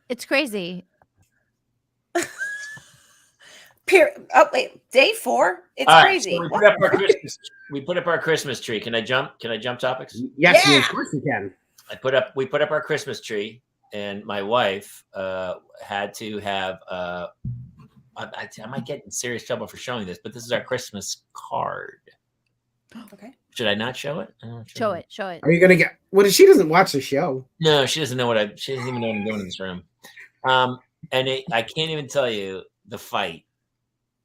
S4: It's crazy.
S3: Oh wait, day 4. It's crazy.
S1: So we put up our Christmas tree. Can I jump topics?
S2: Yes, of course you can.
S1: We put up our Christmas tree, and my wife had to have. I might get in serious trouble for showing this, but this is our Christmas card.
S3: Okay.
S1: Should I not show it?
S4: Show it.
S2: Are you gonna get? Well, she doesn't watch the show.
S1: No, she doesn't know she doesn't even know what I'm doing in this room. I can't even tell you the fight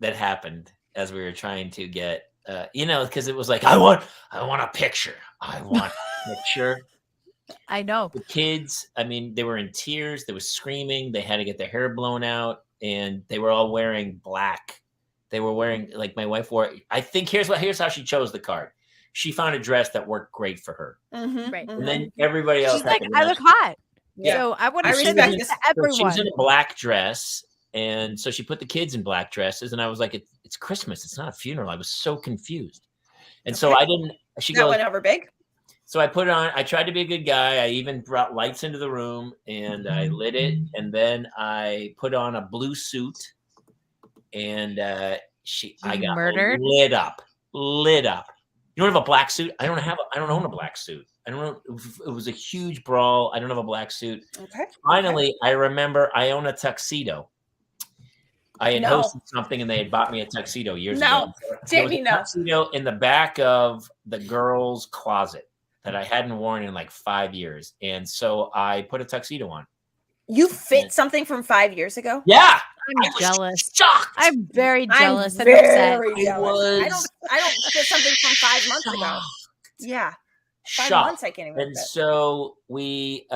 S1: that happened as we were trying to get, because it was like, I want a picture. I want a picture.
S4: I know.
S1: The kids, I mean, they were in tears. They were screaming. They had to get their hair blown out, and they were all wearing black. They were wearing, like my wife wore. I think here's how she chose the card. She found a dress that worked great for her.
S3: Mm-hmm.
S4: Right.
S1: And then everybody else.
S4: She's like, I look hot.
S3: Yeah.
S4: So I want to
S3: respect
S4: this to everyone.
S1: She was in a black dress. And so she put the kids in black dresses, and I was like, "It's Christmas. It's not a funeral." I was so confused, and so I didn't. That
S3: went over big.
S1: So I put it on. I tried to be a good guy. I even brought lights into the room, and I lit it, and then I put on a blue suit, and I got
S4: murdered,
S1: lit up. You don't have a black suit? I don't own a black suit. I don't know. It was a huge brawl. I don't have a black suit.
S3: Okay.
S1: Finally, I remember I own a tuxedo. I had hosted something and they had bought me a tuxedo years ago.
S3: Jamie, no.
S1: Tuxedo in the back of the girls' closet that I hadn't worn in like 5 years. And so I put a tuxedo on.
S3: You fit something from 5 years ago?
S1: Yeah.
S4: I'm jealous.
S1: Shocked.
S4: I'm very jealous.
S3: I'm very jealous. I don't fit something from 5 months ago. Yeah. 5 months I can't even
S1: And
S3: fit.
S1: so we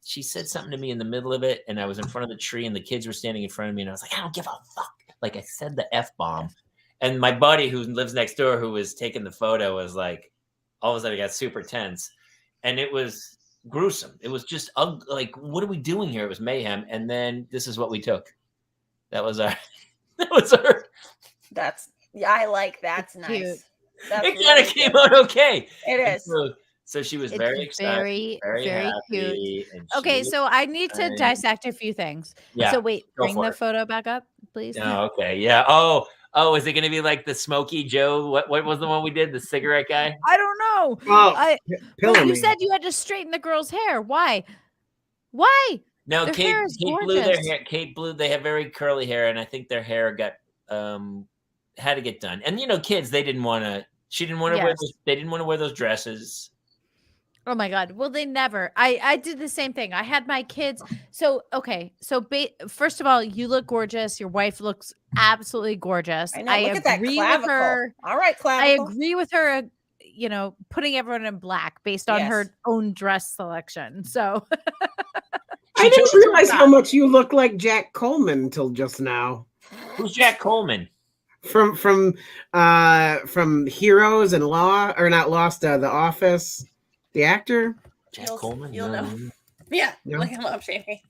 S1: she said something to me in the middle of it, and I was in front of the tree, and the kids were standing in front of me, and I was like, I don't give a fuck. Like I said the F-bomb. And my buddy who lives next door, who was taking the photo, was like, all of a sudden I got super tense. And it was gruesome. It was just like, what are we doing here? It was mayhem. And then this is what we took. That was our.
S3: I like that's nice.
S4: Cute.
S1: It kind of came out okay.
S3: It is.
S1: So she was very excited, very happy,
S4: cute. Okay, so I need to dissect a few things.
S1: Yeah.
S4: So wait, bring the photo back up, please.
S1: Oh, okay. Yeah. Oh, is it going to be like the Smokey Joe? What was the one we did? The cigarette guy?
S4: I don't know.
S2: Oh,
S4: you said you had to straighten the girl's hair. Why?
S1: No,
S4: their
S1: Kate blew their
S4: gorgeous.
S1: hair. Kate blew. They have very curly hair, and I think their hair got had to get done. And kids, they didn't want to. She didn't want to wear. They didn't want to wear those dresses.
S4: Oh my God. Well, they never. I did the same thing. I had my kids. So, okay. So, first of all, you look gorgeous. Your wife looks absolutely gorgeous.
S3: I know. Look at that clavicle.
S4: With her.
S3: All right, clavicle.
S4: I agree with her, putting everyone in black based on her own dress selection. So,
S2: I didn't realize how much you look like Jack Coleman until just now.
S1: Who's Jack Coleman?
S2: From Heroes and The Office. The actor?
S1: Jack Coleman?
S3: You'll know. Yeah. Look him up, Jamie.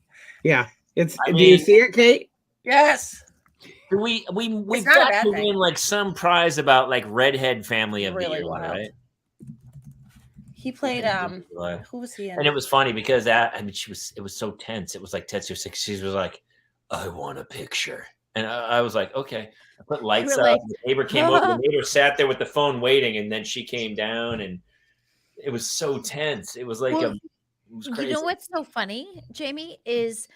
S2: Yeah. Do you see it, Kate?
S3: Yes.
S1: We've got to win like some prize about like redhead family of the year, right?
S3: He played who was he in?
S1: And it was funny because it was so tense. It was like Tetsuo 6. She was like, I want a picture. And I was like, okay. I put lights up. Like, the neighbor came over. The neighbor sat there with the phone waiting, and then she came down, and it was so tense. It was like it was crazy.
S4: You know what's so funny, Jamie, is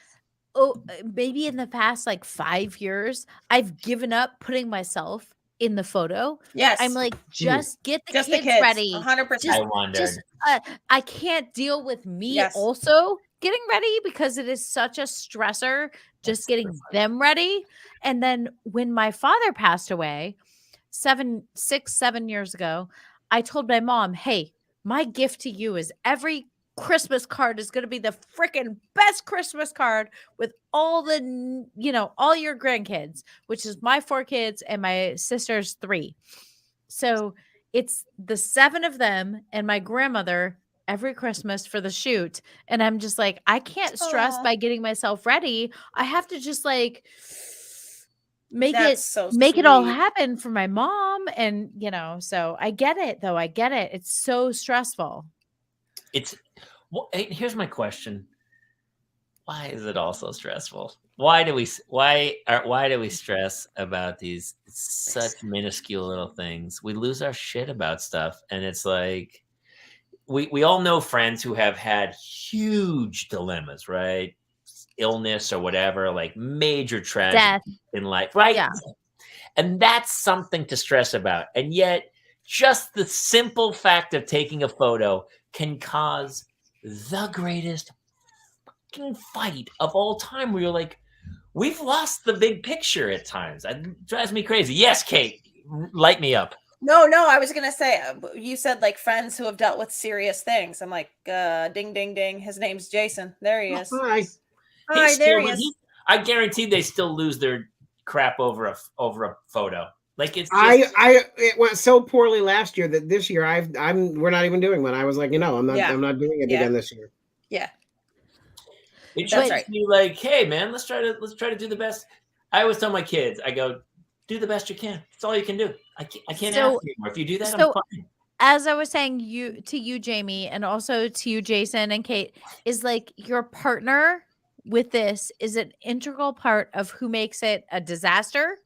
S4: maybe in the past like 5 years, I've given up putting myself in the photo.
S3: Yes.
S4: I'm like, just get the
S3: Just
S4: kids
S3: the kids.
S4: ready.
S3: 100%.
S1: I wondered.
S4: I can't deal with me
S3: Yes.
S4: also getting ready because it is such a stressor just getting them ready. And then when my father passed away 7 years ago, I told my mom, hey, my gift to you is every Christmas card is going to be the freaking best Christmas card with all the, all your grandkids, which is my 4 kids and my sister's 3. So it's the 7 of them and my grandmother every Christmas for the shoot. And I'm just like, I can't stress by getting myself ready. I have to just like make it all happen for my mom. And, so I get it though. I get it. It's so stressful.
S1: Here's my question. Why is it all so stressful? Why do we stress about these such minuscule little things? We lose our shit about stuff. And it's like, we all know friends who have had huge dilemmas, right? Illness or whatever, like major tragedy in life, right?
S4: Yeah.
S1: And that's something to stress about. And yet just the simple fact of taking a photo can cause the greatest fucking fight of all time, where you're like, we've lost the big picture at times. It drives me crazy. Yes, Kate, light me up.
S3: No, I was gonna say, you said like friends who have dealt with serious things. I'm like, ding, ding, ding. His name's Jason. There he is.
S2: Hi.
S3: There he is.
S1: I guarantee they still lose their crap over a photo. Like it's
S2: just, it went so poorly last year that this year we're not even doing one. I was like, I'm not doing it again this year.
S3: Yeah.
S1: It should be like, hey man, let's try to do the best. I always tell my kids, I go, do the best you can. That's all you can do. I can't ask you anymore. If you do that, I'm fine.
S4: As I was saying to you, Jamie, and also to you, Jason and Kate, is like your partner with this is an integral part of who makes it a disaster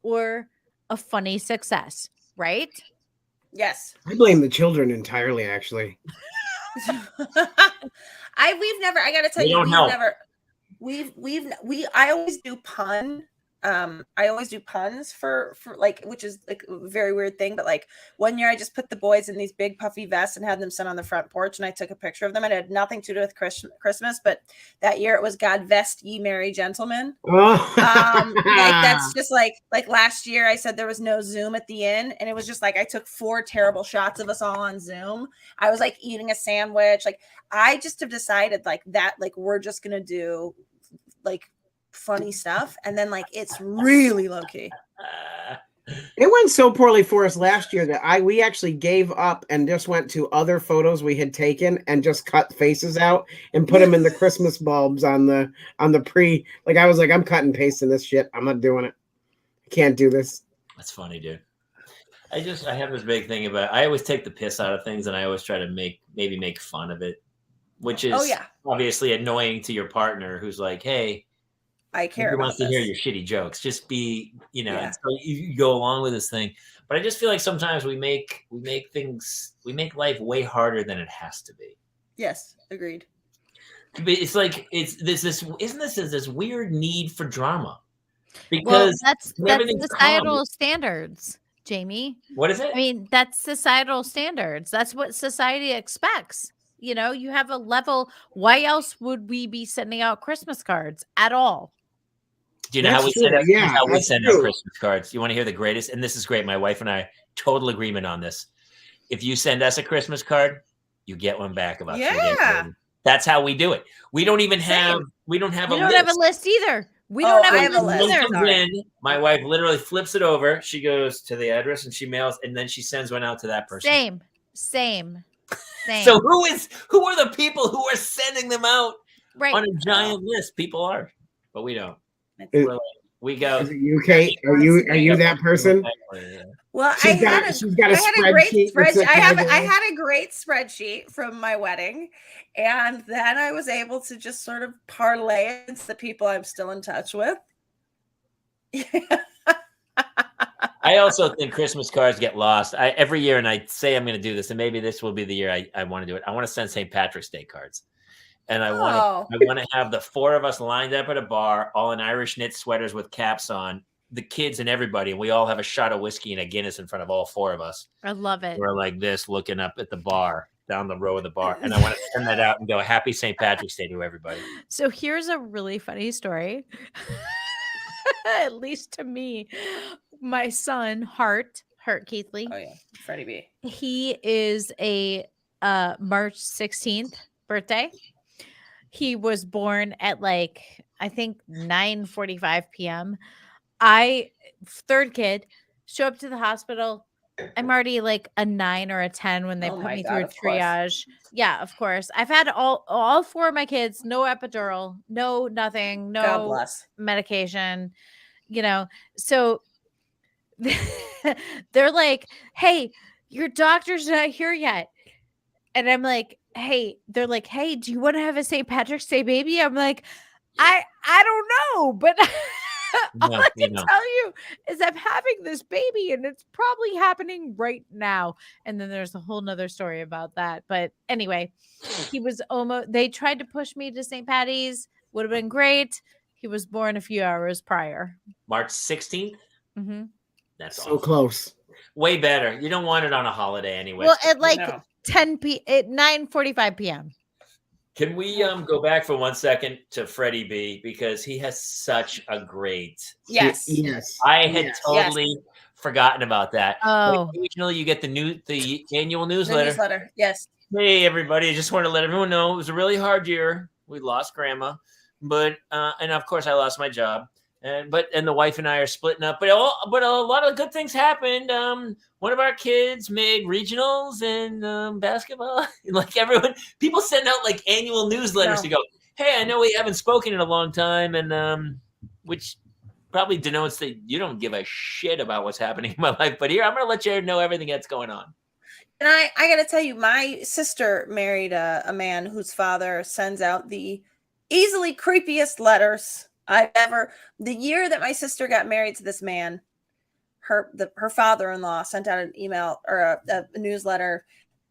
S4: or a funny success, right?
S3: Yes.
S2: I blame the children entirely, actually.
S3: I gotta tell you, I always do I always do puns for like, which is like a very weird thing, but like one year I just put the boys in these big puffy vests and had them sit on the front porch, and I took a picture of them, and it had nothing to do with Christmas, but that year it was God Vest Ye Merry Gentlemen. Like that's just like last year I said there was no Zoom at the end, and it was just like I took 4 terrible shots of us all on Zoom. I was like eating a sandwich. Like I just have decided like that, like we're just gonna do like funny stuff, and then like it's really low-key.
S2: It went so poorly for us last year that we actually gave up and just went to other photos we had taken and just cut faces out and put them in the Christmas bulbs on the like I was like, I'm cutting and pasting this shit. I'm not doing it. I can't do this.
S1: That's funny, dude. I have this big thing about, I always take the piss out of things, and I always try to make fun of it, which is obviously annoying to your partner who's like, hey,
S3: I care about
S1: wants to hear your shitty jokes. Just be, so you go along with this thing. But I just feel like sometimes we make life way harder than it has to be.
S3: Yes, agreed.
S1: It's like this weird need for drama, because
S4: that's societal standards, Jamie.
S1: What is it?
S4: I mean, that's societal standards. That's what society expects. You have a level. Why else would we be sending out Christmas cards at all?
S1: Do you know how we send out Christmas cards? You want to hear the greatest? And this is great. My wife and I, total agreement on this. If you send us a Christmas card, you get one back about 3 days later. That's how we do it. We don't even have. We don't have a list
S4: either. We don't have a list either.
S1: My wife literally flips it over. She goes to the address and she mails, and then she sends one out to that person.
S4: Same.
S1: So who are the people who are sending them out on a giant list? People are, but we don't. We go.
S2: Is it you, Kate? Are you that person?
S3: Well, I had a great spreadsheet. I had a great spreadsheet from my wedding, and then I was able to just sort of parlay it into the people I'm still in touch with.
S1: I also think Christmas cards get lost every year, and I say I'm going to do this, and maybe this will be the year I want to do it. I want to send St. Patrick's Day cards, and I want to have the 4 of us lined up at a bar, all in Irish knit sweaters with caps on, the kids and everybody, and we all have a shot of whiskey and a Guinness in front of all 4 of us.
S4: I love it.
S1: We're like this, looking up at the bar, down the row of the bar, and I want to send that out and go, "Happy St. Patrick's Day to everybody."
S4: So here's a really funny story. At least to me, my son Hart Keithley.
S3: Oh yeah, Freddie B.
S4: He is a March 16th birthday. He was born at like I think 9:45 p.m. Third kid, show up to the hospital. I'm already like a 9 or a 10 when they put me through triage. Yeah, of course. I've had all 4 of my kids, no epidural, no nothing, no medication, So they're like, "Hey, your doctor's not here yet." And I'm like, "Hey," they're like, "Hey, do you want to have a St. Patrick's Day baby?" I'm like, I don't know, but all I can tell you is I'm having this baby and it's probably happening right now. And then there's a whole nother story about that. But anyway, they tried to push me to St. Patty's. Would have been great. He was born a few hours prior.
S1: March 16th?
S4: Mm-hmm.
S1: That's
S2: so awesome. Close.
S1: Way better. You don't want it on a holiday anyway.
S4: Well, at like 9:45 p.m.
S1: Can we go back for 1 second to Freddie B, because he has such a great
S3: yes.
S1: I had totally forgotten about that.
S4: Oh,
S1: occasionally you get the annual newsletter.
S3: The newsletter, yes.
S1: Hey everybody, I just want to let everyone know it was a really hard year. We lost Grandma, but and of course I lost my job. And the wife and I are splitting up, but a lot of good things happened. One of our kids made regionals in basketball. Like people send out like annual newsletters to go, "Hey, I know we haven't spoken in a long time," and which probably denotes that you don't give a shit about what's happening in my life. But here, I'm gonna let you know everything that's going on.
S3: And I got to tell you, my sister married a man whose father sends out the easily creepiest letters I've ever. The year that my sister got married to this man, her father-in-law sent out an email or a newsletter,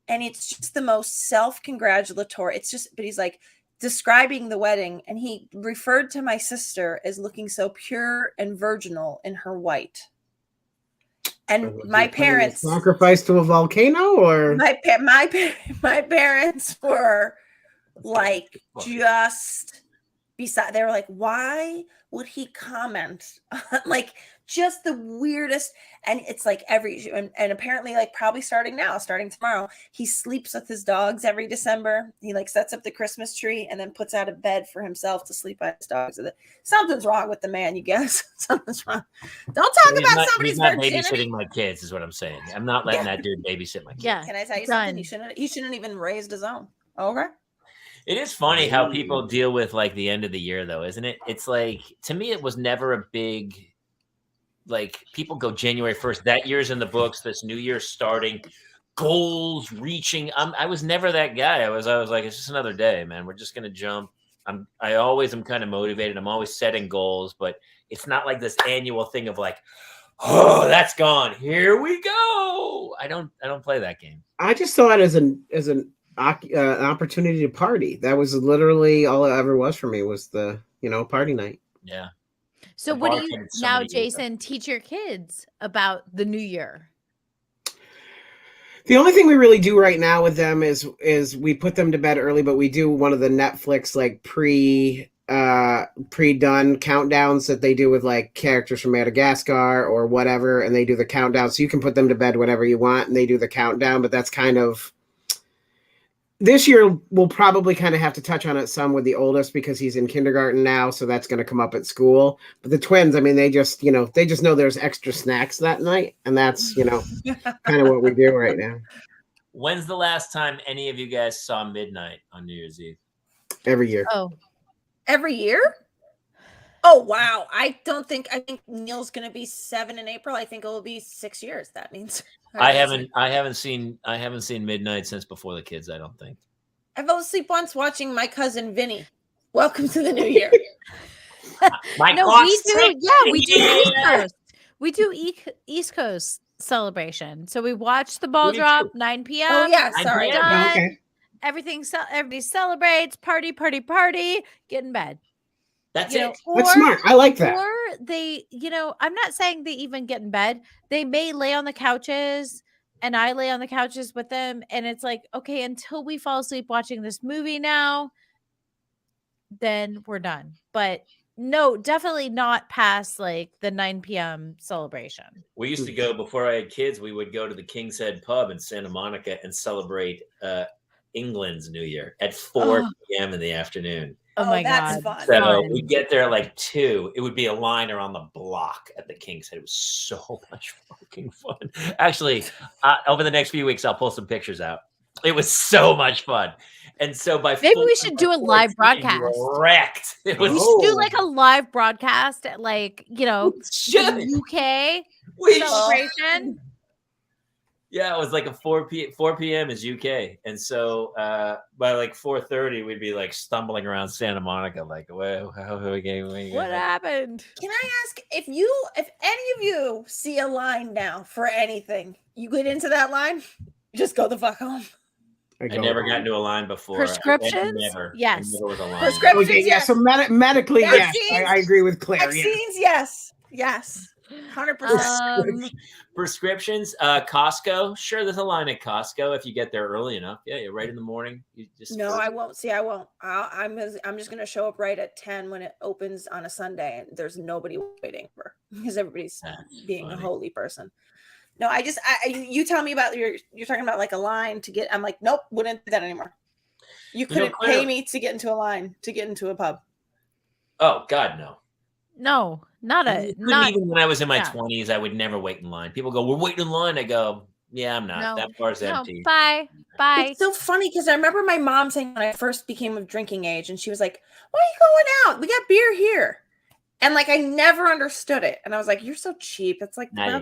S3: and it's just the most self-congratulatory. But he's like describing the wedding, and he referred to my sister as looking so pure and virginal in her white. And my parents
S2: sacrificed to a volcano, or
S3: my parents were like just beside. They were like, why would he comment like just the weirdest? And it's like and apparently like probably starting tomorrow, he sleeps with his dogs every December. He like sets up the Christmas tree and then puts out a bed for himself to sleep by his dogs. Something's wrong with the man, you guess. Something's wrong. Don't talk about somebody's virginity.
S1: Babysitting my kids is what I'm saying. I'm not letting that dude babysit my kids.
S3: Yeah. Can I tell you something? He shouldn't even raised his own. Okay.
S1: It is funny how people deal with like the end of the year, though, isn't it? It's like, to me, it was never a big, like, people go January 1st. That year's in the books. This new year's starting. Goals, reaching. I was never that guy. I was like, it's just another day, man. We're just gonna jump. I always am kind of motivated. I'm always setting goals, but it's not like this annual thing of like, oh, that's gone. Here we go. I don't play that game.
S2: I just saw it as an opportunity to party. That was literally all it ever was for me, was the party night.
S1: Yeah.
S4: So what do you now, Jason, teach your kids about the new year?
S2: The only thing we really do right now with them is we put them to bed early, but we do one of the Netflix like pre-done countdowns that they do with like characters from Madagascar or whatever, and they do the countdown. So you can put them to bed whenever you want, and they do the countdown. But that's kind of, this year we'll probably kind of have to touch on it some with the oldest because he's in kindergarten now, so that's going to come up at school. But the twins, I mean, they just know there's extra snacks that night, and that's kind of what we do right now.
S1: When's the last time any of you guys saw midnight on New Year's Eve?
S2: Every year.
S4: Oh,
S3: every year? Oh wow! I think Neil's going to be 7 in April. I think it will be 6 years. That means
S1: I haven't seen midnight since before the kids. I don't think.
S3: I fell asleep once watching my cousin Vinny. Welcome to the new year.
S4: We do East Coast. We do East Coast celebration. So we watch the ball drop 9 p.m.
S3: Oh yeah, sorry.
S2: Okay.
S4: everybody celebrates, party, get in bed.
S1: That's
S4: You know,
S1: it.
S2: That's smart. I like that.
S4: Or they, I'm not saying they even get in bed. They may lay on the couches and I lay on the couches with them. And it's like, okay, until we fall asleep watching this movie now, then we're done. But no, definitely not past like the 9 p.m. celebration.
S1: We used to go, before I had kids, we would go to the King's Head pub in Santa Monica and celebrate England's New Year at 4 p.m. in the afternoon.
S4: Oh my
S3: that's
S4: God.
S3: fun.
S1: So we get there like 2. It would be a line around the block at the King's Head. It was so much fucking fun. Actually, over the next few weeks, I'll pull some pictures out. It was so much fun. And so
S4: maybe we should do a live broadcast.
S1: Wrecked.
S4: We should do like a live broadcast at like, the UK celebration.
S1: Yeah, it was like a 4 p.m. is UK. And so by like 4:30, we'd be like stumbling around Santa Monica, like, well, how are we getting?
S4: What happened?
S3: Can I ask if any of you see a line now for anything, you get into that line, just go the fuck home.
S1: I never got into a line before.
S4: Prescriptions?
S1: Never.
S4: Yes.
S1: Never was a line.
S3: Prescriptions,
S2: okay, yeah. So medically, yes. I agree with Claire.
S3: Vaccines, yes. 100%.
S1: Prescriptions, Costco. Sure, there's a line at Costco if you get there early enough. Yeah, you're right in the morning. You just
S3: I won't. See, I won't. I'm just gonna show up right at 10 when it opens on a Sunday, and there's nobody waiting for because everybody's being a holy person. No, you tell me about you're talking about like a line to get. I'm like, nope, wouldn't do that anymore. You couldn't pay me to get into a line to get into a pub.
S1: Oh God, no.
S4: No, not
S1: even when I was in my 20s, I would never wait in line. People go, "We're waiting in line." I go, "Yeah, I'm not.
S4: No,
S1: that bar's empty."
S4: Bye.
S3: It's so funny because I remember my mom saying when I first became of drinking age, and she was like, "Why are you going out? We got beer here." And like I never understood it, and I was like, "You're so cheap." It's like, and now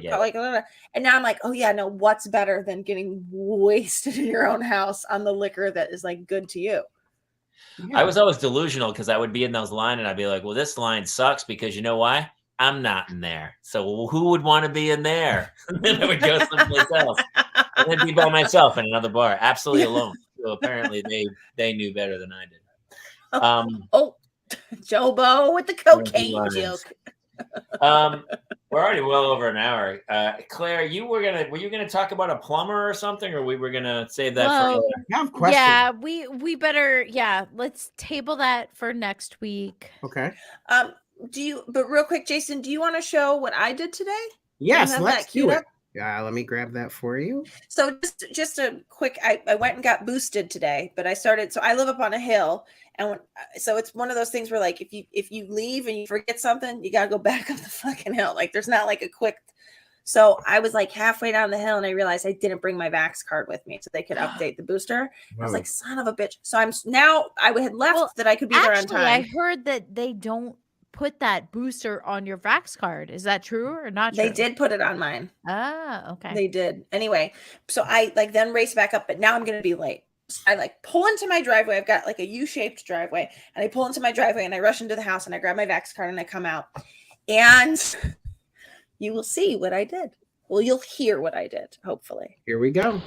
S3: I'm like, "Oh yeah, no. What's better than getting wasted in your own house on the liquor that is like good to you?"
S1: Yeah. I was always delusional because I would be in those lines and I'd be like, well, this line sucks because you know why? I'm not in there. So who would want to be in there? And then I would go someplace else and then be by myself in another bar, absolutely alone. So apparently they knew better than I did.
S3: Jobo with the cocaine joke.
S1: We're already well over an hour. Claire, were you gonna talk about a plumber or something, or we were gonna save that for?
S4: Yeah, we better. Yeah, let's table that for next week.
S2: Okay.
S3: But real quick, Jason, do you want to show what I did today?
S2: Yes, let's do it. Yeah, let me grab that for you.
S3: So just a quick, I went and got boosted today, but so I live up on a hill, and so it's one of those things where like if you leave and you forget something, you got to go back up the fucking hill. Like there's not like a quick. So I was like halfway down the hill and I realized I didn't bring my Vax card with me so they could update the booster. I was like, son of a bitch. So I had left that I could be there on time.
S4: I heard that they don't put that booster on your Vax card. Is that true or not true?
S3: They did put it on mine.
S4: Ah, okay.
S3: They did. Anyway, so I like then race back up, but now I'm going to be late. I like pull into my driveway. I've got like a U-shaped driveway, and I pull into my driveway and I rush into the house and I grab my Vax card and I come out, and you will see what I did. Well, you'll hear what I did, hopefully.
S2: Here we go.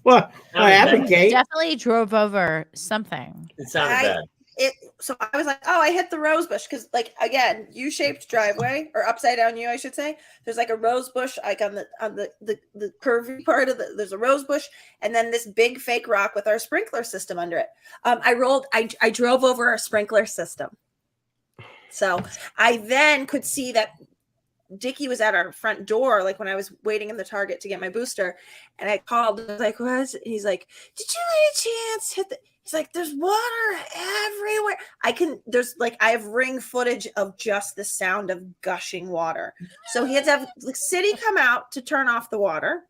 S2: What happened, Kate?
S4: Definitely drove over something.
S1: It sounded bad.
S3: So I was like, I hit the rose bush because, like, again, U-shaped driveway or upside down U, I should say. There's like a rose bush, like on the curvy part of there's a rose bush, and then this big fake rock with our sprinkler system under it. I drove over our sprinkler system, so I then could see that Dickie was at our front door, like when I was waiting in the Target to get my booster, and I called. I was like, "What?" And he's like, "Did you any chance hit the?" He's like, "There's water everywhere." I have ring footage of just the sound of gushing water. So he had to have the city come out to turn off the water,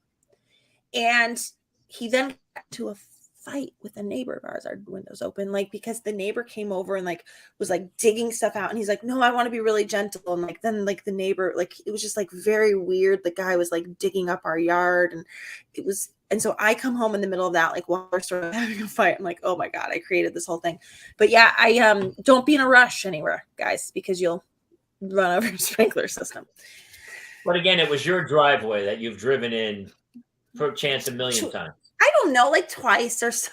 S3: and he then got to a fight with a neighbor of ours. Our windows open, like, because the neighbor came over and like was like digging stuff out, and he's like, no, I want to be really gentle. And like then like the neighbor, like it was just like very weird. The guy was like digging up our yard, and it was, and so I come home in the middle of that, like while we're sort of having a fight. I'm like, oh my God, I created this whole thing. But yeah, I don't be in a rush anywhere, guys, because you'll run over your sprinkler system.
S1: But again, it was your driveway that you've driven in per chance a million times.
S3: I don't know, like twice or so.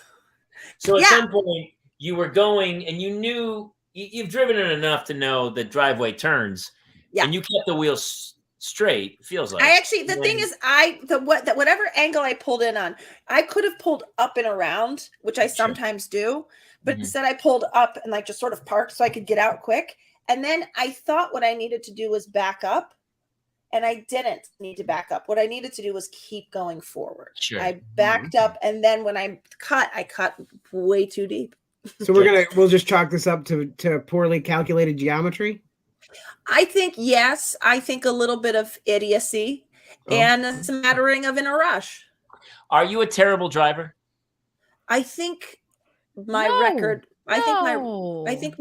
S1: So at some point you were going and you knew you've driven it enough to know the driveway turns, and you kept the wheels straight. It feels like
S3: I actually, the thing is, whatever angle I pulled in on, I could have pulled up and around, which I sometimes do, but instead I pulled up and like just sort of parked so I could get out quick. And then I thought what I needed to do was back up. And I didn't need to back up. What I needed to do was keep going forward. Sure. I backed up, and then when I cut way too deep.
S2: So we'll just chalk this up to poorly calculated geometry.
S3: I think yes. I think a little bit of idiocy and a smattering of in a rush.
S1: Are you a terrible driver?
S3: I think my record. I think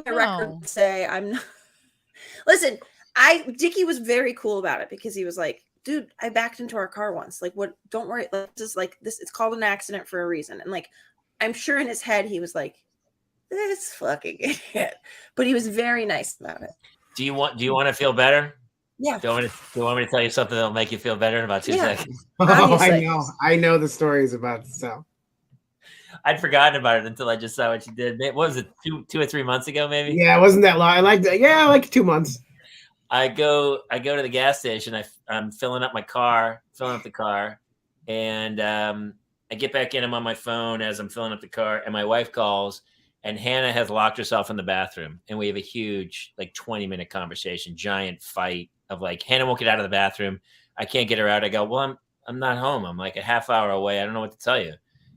S3: my record would say I'm not. Listen. Dickie was very cool about it because he was like, dude, I backed into our car once. Like, what? Don't worry. Just like this, it's called an accident for a reason. And like, I'm sure in his head, he was like, this fucking idiot. But he was very nice about it.
S1: Do you want to feel better?
S3: Yeah.
S1: Do you want me to tell you something that'll make you feel better in about 2 seconds?
S2: Oh, I know the story is about to tell.
S1: I'd forgotten about it until I just saw what you did. What was it, 2 or 3 months ago, maybe?
S2: Yeah, it wasn't that long. I like that. Yeah, like 2 months.
S1: I go to the gas station. I'm filling up the car, and I get back in. I'm on my phone as I'm filling up the car, and my wife calls, and Hannah has locked herself in the bathroom, and we have a huge, like 20-minute conversation, giant fight of like, Hannah won't get out of the bathroom. I can't get her out. I go, well, I'm not home. I'm like a half hour away. I don't know what to tell you.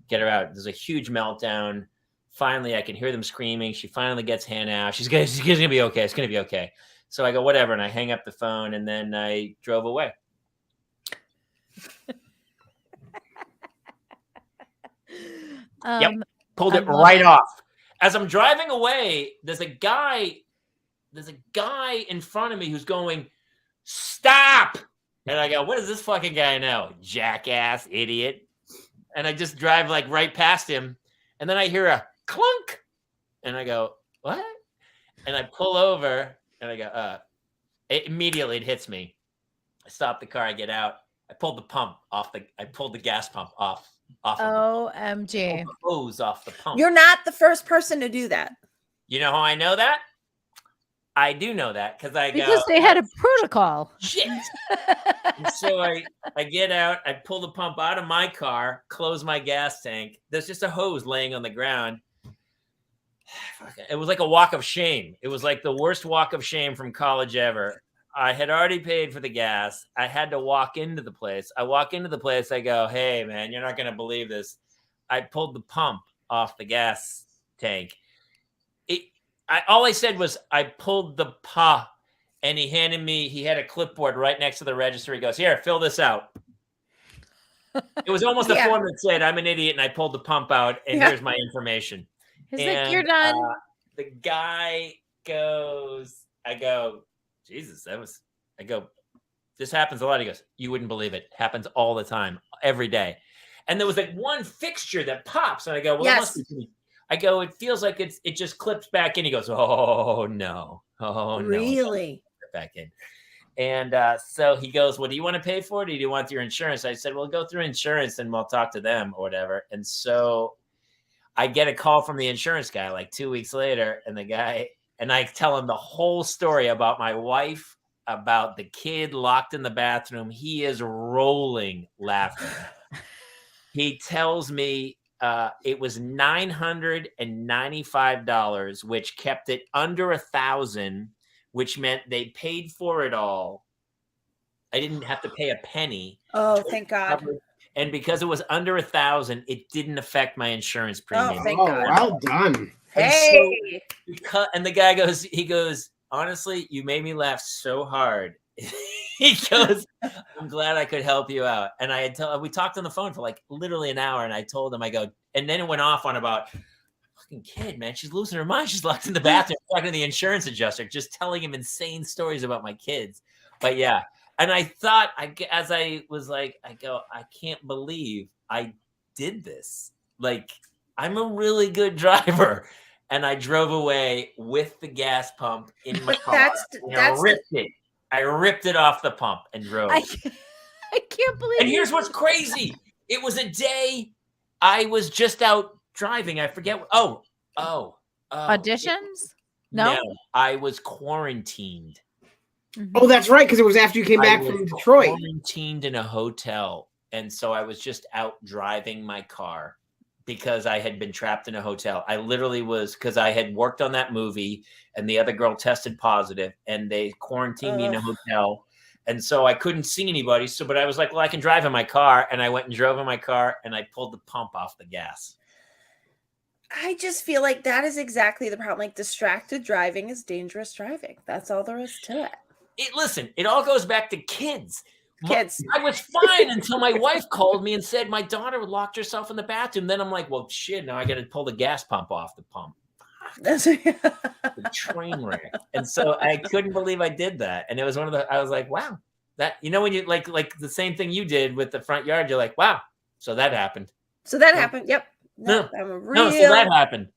S1: Get her out. There's a huge meltdown. Finally, I can hear them screaming. She finally gets Hannah out. She's gonna be okay. It's gonna be okay. So I go, whatever, and I hang up the phone, and then I drove away. Pulled it right off. As I'm driving away, there's a guy in front of me who's going, stop! And I go, what does this fucking guy know? Jackass, idiot. And I just drive like right past him, and then I hear a clunk, and I go, what? And I pull over. And I go, immediately it hits me. I stop the car. I get out. I pulled the gas pump off.
S4: OMG.
S1: The hose off the pump.
S3: You're not the first person to do that.
S1: You know how I know that? I do know that because
S4: they had a protocol.
S1: Shit. And so I get out. I pull the pump out of my car, close my gas tank. There's just a hose laying on the ground. It was like a walk of shame. It was like the worst walk of shame from college ever. I had already paid for the gas. I had to walk into the place. I walk into the place. I go, hey, man, you're not going to believe this. I pulled the pump off the gas tank. All I said was I pulled the pump, and he had a clipboard right next to the register. He goes, here, fill this out. It was almost a form that said, I'm an idiot, and I pulled the pump out, and here's my information.
S4: He's like, you're done.
S1: The guy goes, I go, Jesus, this happens a lot. He goes, you wouldn't believe it. Happens all the time, every day. And there was like one fixture that pops. And I go, well, it must be. I go, it feels like it just clips back in. He goes, oh, no. Oh, no.
S3: Really?
S1: Back in. And so he goes, well, do you want to pay for it? Or do you want your insurance? I said, well, go through insurance and we'll talk to them or whatever. And so I get a call from the insurance guy like 2 weeks later, and I tell him the whole story about my wife, about the kid locked in the bathroom. He is rolling laughing. He tells me it was $995, which kept it under $1,000, which meant they paid for it all. I didn't have to pay a penny.
S3: Oh, thank God.
S1: And because it was under $1,000, it didn't affect my insurance premium.
S3: Oh, thank God.
S2: Well done.
S3: Hey.
S1: And the guy goes, honestly, you made me laugh so hard. he goes, I'm glad I could help you out. And we talked on the phone for like literally an hour. And I told him, I go, and then it went off on about fucking kid, man. She's losing her mind. She's locked in the bathroom talking to the insurance adjuster, just telling him insane stories about my kids. But yeah. And I thought, as I was like, I go, I can't believe I did this. Like, I'm a really good driver. And I drove away with the gas pump in my car. I ripped it off the pump and drove.
S4: I can't believe.
S1: And here's what's crazy. It was a day I was just out driving. I forget.
S4: Auditions? No,
S1: I was quarantined.
S4: Mm-hmm.
S2: Oh, that's right, because it was after you came back from Detroit.
S1: Quarantined in a hotel, and so I was just out driving my car because I had been trapped in a hotel. I literally was, because I had worked on that movie, and the other girl tested positive, and they quarantined me in a hotel, and so I couldn't see anybody. But I was like, well, I can drive in my car, and I went and drove in my car, and I pulled the pump off the gas.
S3: I just feel like that is exactly the problem. Like, distracted driving is dangerous driving. That's all there is to it.
S1: Listen, it all goes back to kids.
S3: Kids.
S1: I was fine until my wife called me and said my daughter locked herself in the bathroom. Then I'm like, well, shit, now I got to pull the gas pump off the pump.
S3: That's
S1: the train wreck. And so I couldn't believe I did that. And it was I was like, wow, that, when you like the same thing you did with the front yard, you're like, wow, so that happened.
S3: So that happened. Yep.
S1: No, so that happened.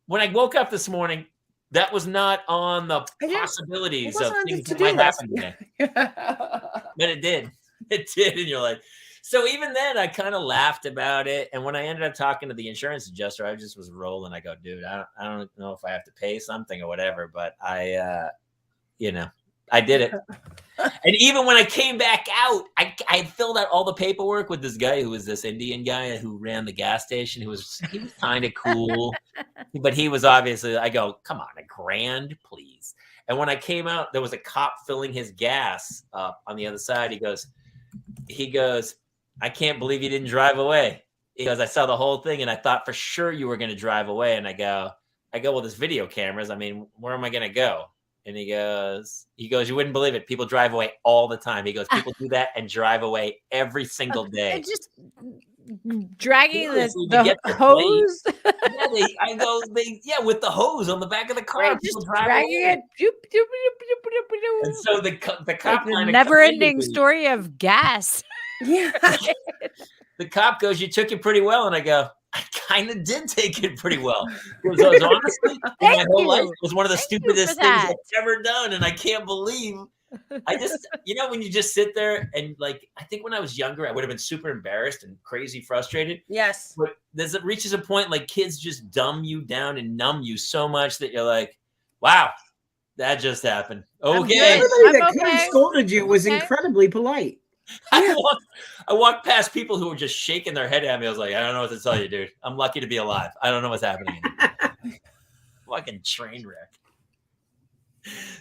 S1: When I woke up this morning, that was not on the possibilities of things that might happen today. But it did. It did. And you're like, so even then I kind of laughed about it. And when I ended up talking to the insurance adjuster, I just was rolling. I go, dude, I don't know if I have to pay something or whatever, but I did it. And even when I came back out, I filled out all the paperwork with this guy who was this Indian guy who ran the gas station. He was kind of cool, but he was obviously, I go, come on, $1,000, please. And when I came out, there was a cop filling his gas up on the other side. He goes, I can't believe you didn't drive away. He goes, I saw the whole thing and I thought for sure you were going to drive away. And I go, well, there's video cameras. I mean, where am I going to go? And he goes, you wouldn't believe it. People drive away all the time. He goes, people do that and drive away every single day.
S4: Just dragging the hose.
S1: With the hose on the back of the car.
S4: Right, just dragging it.
S1: And so the cop
S4: like the never-ending story of gas.
S3: Yeah.
S1: The cop goes, you took it pretty well. And I go, I kind of did take it pretty well. Because honestly, in my whole life, it was one of the stupidest things I've ever done. And I can't believe, I just, when you just sit there and like, I think when I was younger, I would have been super embarrassed and crazy frustrated.
S3: Yes.
S1: But it reaches a point like kids just dumb you down and numb you so much that you're like, wow, that just happened. Okay.
S2: Everybody that could have scolded you was incredibly polite.
S1: I walked past people who were just shaking their head at me. I was like, I don't know what to tell you, dude. I'm lucky to be alive. I don't know what's happening. Fucking train wreck.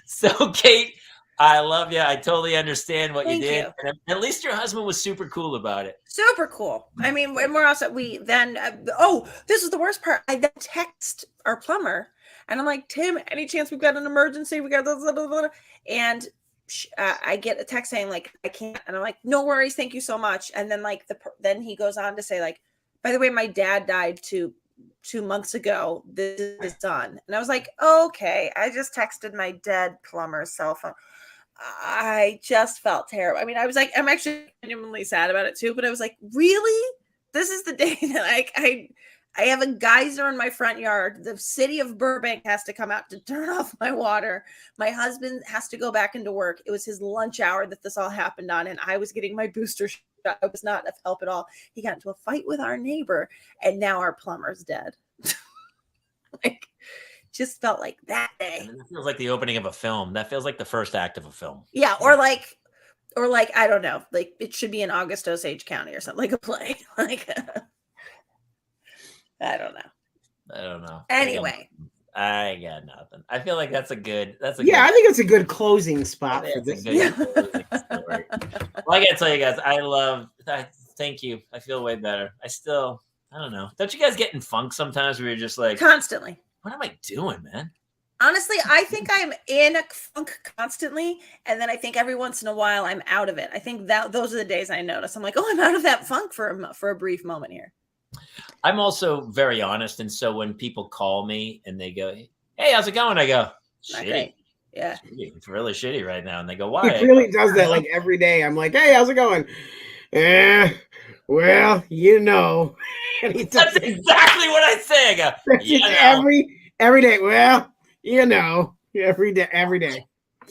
S1: So, Kate, I love you. I totally understand what you did. And at least your husband was super cool about it.
S3: Super cool. I mean, and we're also, this is the worst part. I then text our plumber and I'm like, Tim, any chance we've got an emergency? We got this, blah, blah, blah. And I get a text saying like, I can't. And I'm like, no worries. Thank you so much. And then like, then he goes on to say like, by the way, my dad died 2 months ago. This is done. And I was like, okay, I just texted my dead plumber's cell phone. I just felt terrible. I mean, I was like, I'm actually genuinely sad about it too, but I was like, really? This is the day that I have a geyser in my front yard. The city of Burbank has to come out to turn off my water. My husband has to go back into work. It was his lunch hour that this all happened on, and I was getting my booster shot. I was not of help at all. He got into a fight with our neighbor, and now our plumber's dead. Like, just felt like that day.
S1: That feels like the opening of a film. That feels like the first act of a film.
S3: Yeah, or like I don't know, like it should be in August Osage County or something, like a play. Like I don't know. Anyway,
S1: I got nothing. I feel like that's a good.
S2: I think it's a good closing spot for this.
S1: Closing story. Well, I gotta tell you guys, thank you. I feel way better. I don't know. Don't you guys get in funk sometimes where you're just like
S3: constantly?
S1: What am I doing, man?
S3: Honestly, I think I'm in a funk constantly, and then I think every once in a while I'm out of it. I think that those are the days I notice. I'm like, oh, I'm out of that funk for a brief moment here.
S1: I'm also very honest, and so when people call me and they go, "Hey, how's it going?" I go,
S3: Not
S1: "Shitty."
S3: great. Yeah.
S1: Shitty. It's really shitty right now. And they go, "Why?"
S2: He really does that like every day. I'm like, hey, how's it going? Well, you know. And he
S1: That's exactly what I say. I go,
S2: every day. Well, you know, every day.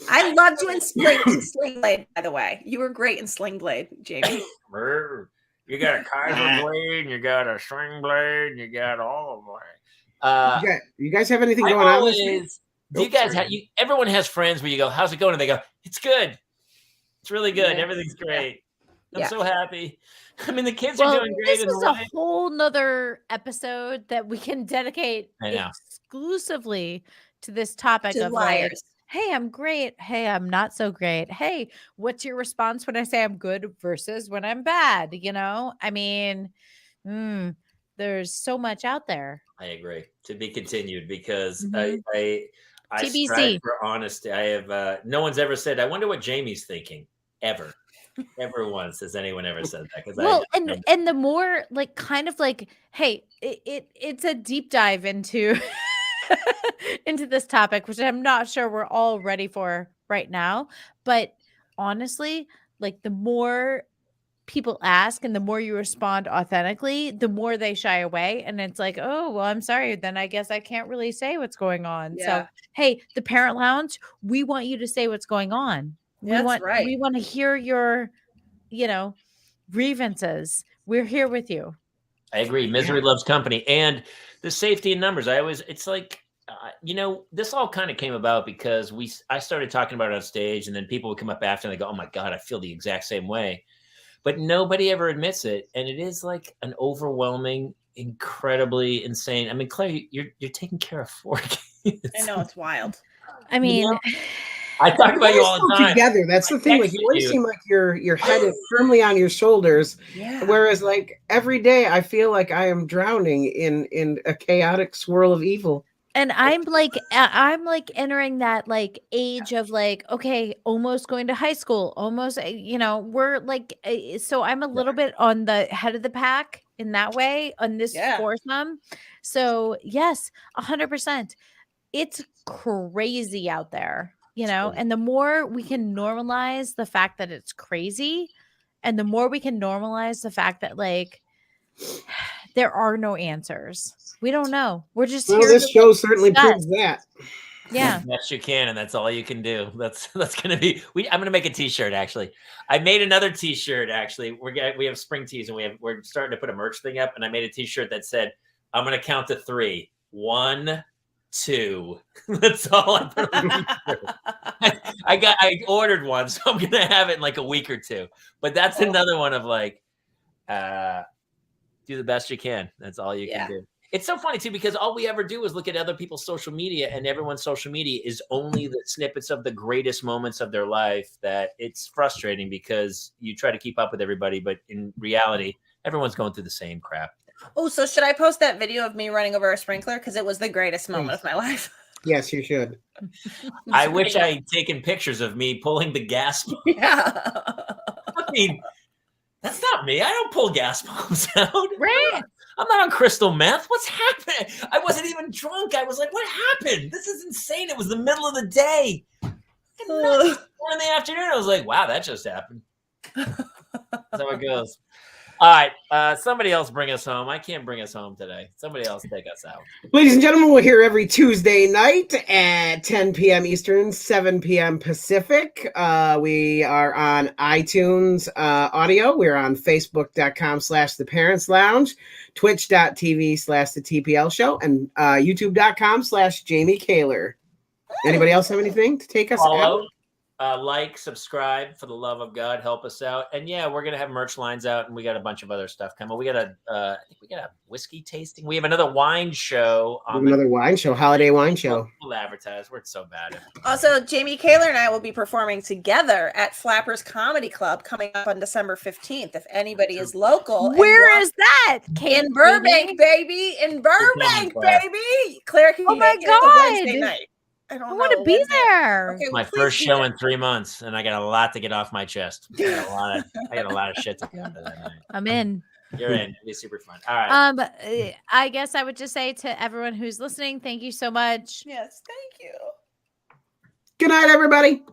S3: I loved you in Sling Blade, by the way. You were great in Sling Blade, Jamie.
S1: You got a Kaiser blade, and you got a string blade, and you got all of them.
S2: You guys have anything going on this week?
S1: Do you guys have? Everyone has friends where you go, "How's it going?" And they go, "It's good. It's really good.
S3: Yeah.
S1: Everything's great. I'm so happy." I mean, the kids
S4: Well,
S1: are doing great.
S4: This is a whole nother episode that we can dedicate exclusively to this topic of like, hey, I'm great. Hey, I'm not so great. Hey, what's your response when I say I'm good versus when I'm bad? You know, I mean, there's so much out there.
S1: I agree. To be continued, because I
S4: TBC.
S1: strive for honesty. I have no one's ever said, "I wonder what Jamie's thinking," ever. Ever once has anyone ever said that?
S4: Well, and the more like kind of like, hey, it's a deep dive into into this topic, which I'm not sure we're all ready for right now. But honestly, like the more people ask and the more you respond authentically, the more they shy away. And it's like, oh, well, I'm sorry. Then I guess I can't really say what's going on.
S3: Yeah.
S4: So, hey, the Parent Lounge, we want you to say what's going on. We want to hear your, grievances. We're here with you.
S1: I agree. Misery loves company, and the safety in numbers. It's like, this all kind of came about because I started talking about it on stage, and then people would come up after and they go, "Oh my God, I feel the exact same way." But nobody ever admits it. And it is like an overwhelming, incredibly insane. I mean, Claire, you're taking care of 4 kids.
S3: I know, it's wild.
S4: I mean,
S1: I talk about you all the time.
S2: Together. That's the thing. Like, you always seem like your head is firmly on your shoulders.
S3: Yeah.
S2: Whereas like every day I feel like I am drowning in a chaotic swirl of evil.
S4: And I'm like entering that like age of like, okay, almost going to high school, almost, we're like, so I'm a little bit on the head of the pack in that way on this foursome. So yes, 100%. It's crazy out there, and the more we can normalize the fact that it's crazy, and the more we can normalize the fact that like there are no answers. We don't know. We're just here.
S2: This show certainly proves that.
S4: Yeah.
S1: Yes, you can, and that's all you can do. That's gonna be. I'm gonna make a T-shirt. Actually, I made another T-shirt. Actually, we have spring tees, and we're starting to put a merch thing up. And I made a T-shirt that said, "I'm gonna count to 3. 1, 2." That's all I put on the I ordered one, so I'm gonna have it in like a week or 2. But that's another one of like, do the best you can. That's all you can do. It's so funny too, because all we ever do is look at other people's social media, and everyone's social media is only the snippets of the greatest moments of their life. That it's frustrating because you try to keep up with everybody, but in reality, everyone's going through the same crap.
S3: Oh, so should I post that video of me running over a sprinkler? Because it was the greatest moment of my life.
S2: Yes, you should.
S1: I wish I had taken pictures of me pulling the gas pump.
S3: Yeah.
S1: I mean, that's not me. I don't pull gas pumps out.
S4: Right.
S1: I'm not on crystal meth. What's happening? I wasn't even drunk. I was like, what happened? This is insane. It was the middle of the day. 1 in the afternoon. I was like, wow, that just happened. That's how it goes. All right. Somebody else bring us home. I can't bring us home today. Somebody else take us out.
S2: Ladies and gentlemen, we're here every Tuesday night at 10 p.m. Eastern, 7 p.m. Pacific. We are on iTunes audio. We're on Facebook.com/The Parents Lounge, Twitch.tv/The TPL Show, and YouTube.com/Jamie Kaler. Anybody else have anything to take us out?
S1: Like, subscribe, for the love of God, help us out. And we're gonna have merch lines out, and we got a bunch of other stuff coming. We got I think we got a whiskey tasting. We have another wine show.
S2: Holiday wine show.
S1: We'll advertise. We're so bad.
S3: Also, Jamie Kaler and I will be performing together at Flappers Comedy Club coming up on December 15th. If anybody is local,
S4: where is that?
S3: In Burbank, baby. In Burbank, baby. Claire, can you make it?
S4: God.
S3: Wednesday night. I don't
S4: I
S3: know.
S4: want to be
S3: When's it?
S4: there.
S3: Okay,
S1: My
S3: well,
S1: first
S3: please be
S1: show
S3: there.
S1: in 3 months, and I got a lot to get off my chest. I got a lot of shit to do that night.
S4: I'm in.
S1: You're in. It'll be super fun. All right.
S4: I guess I would just say to everyone who's listening, thank you so much.
S3: Yes, thank you.
S2: Good night, everybody.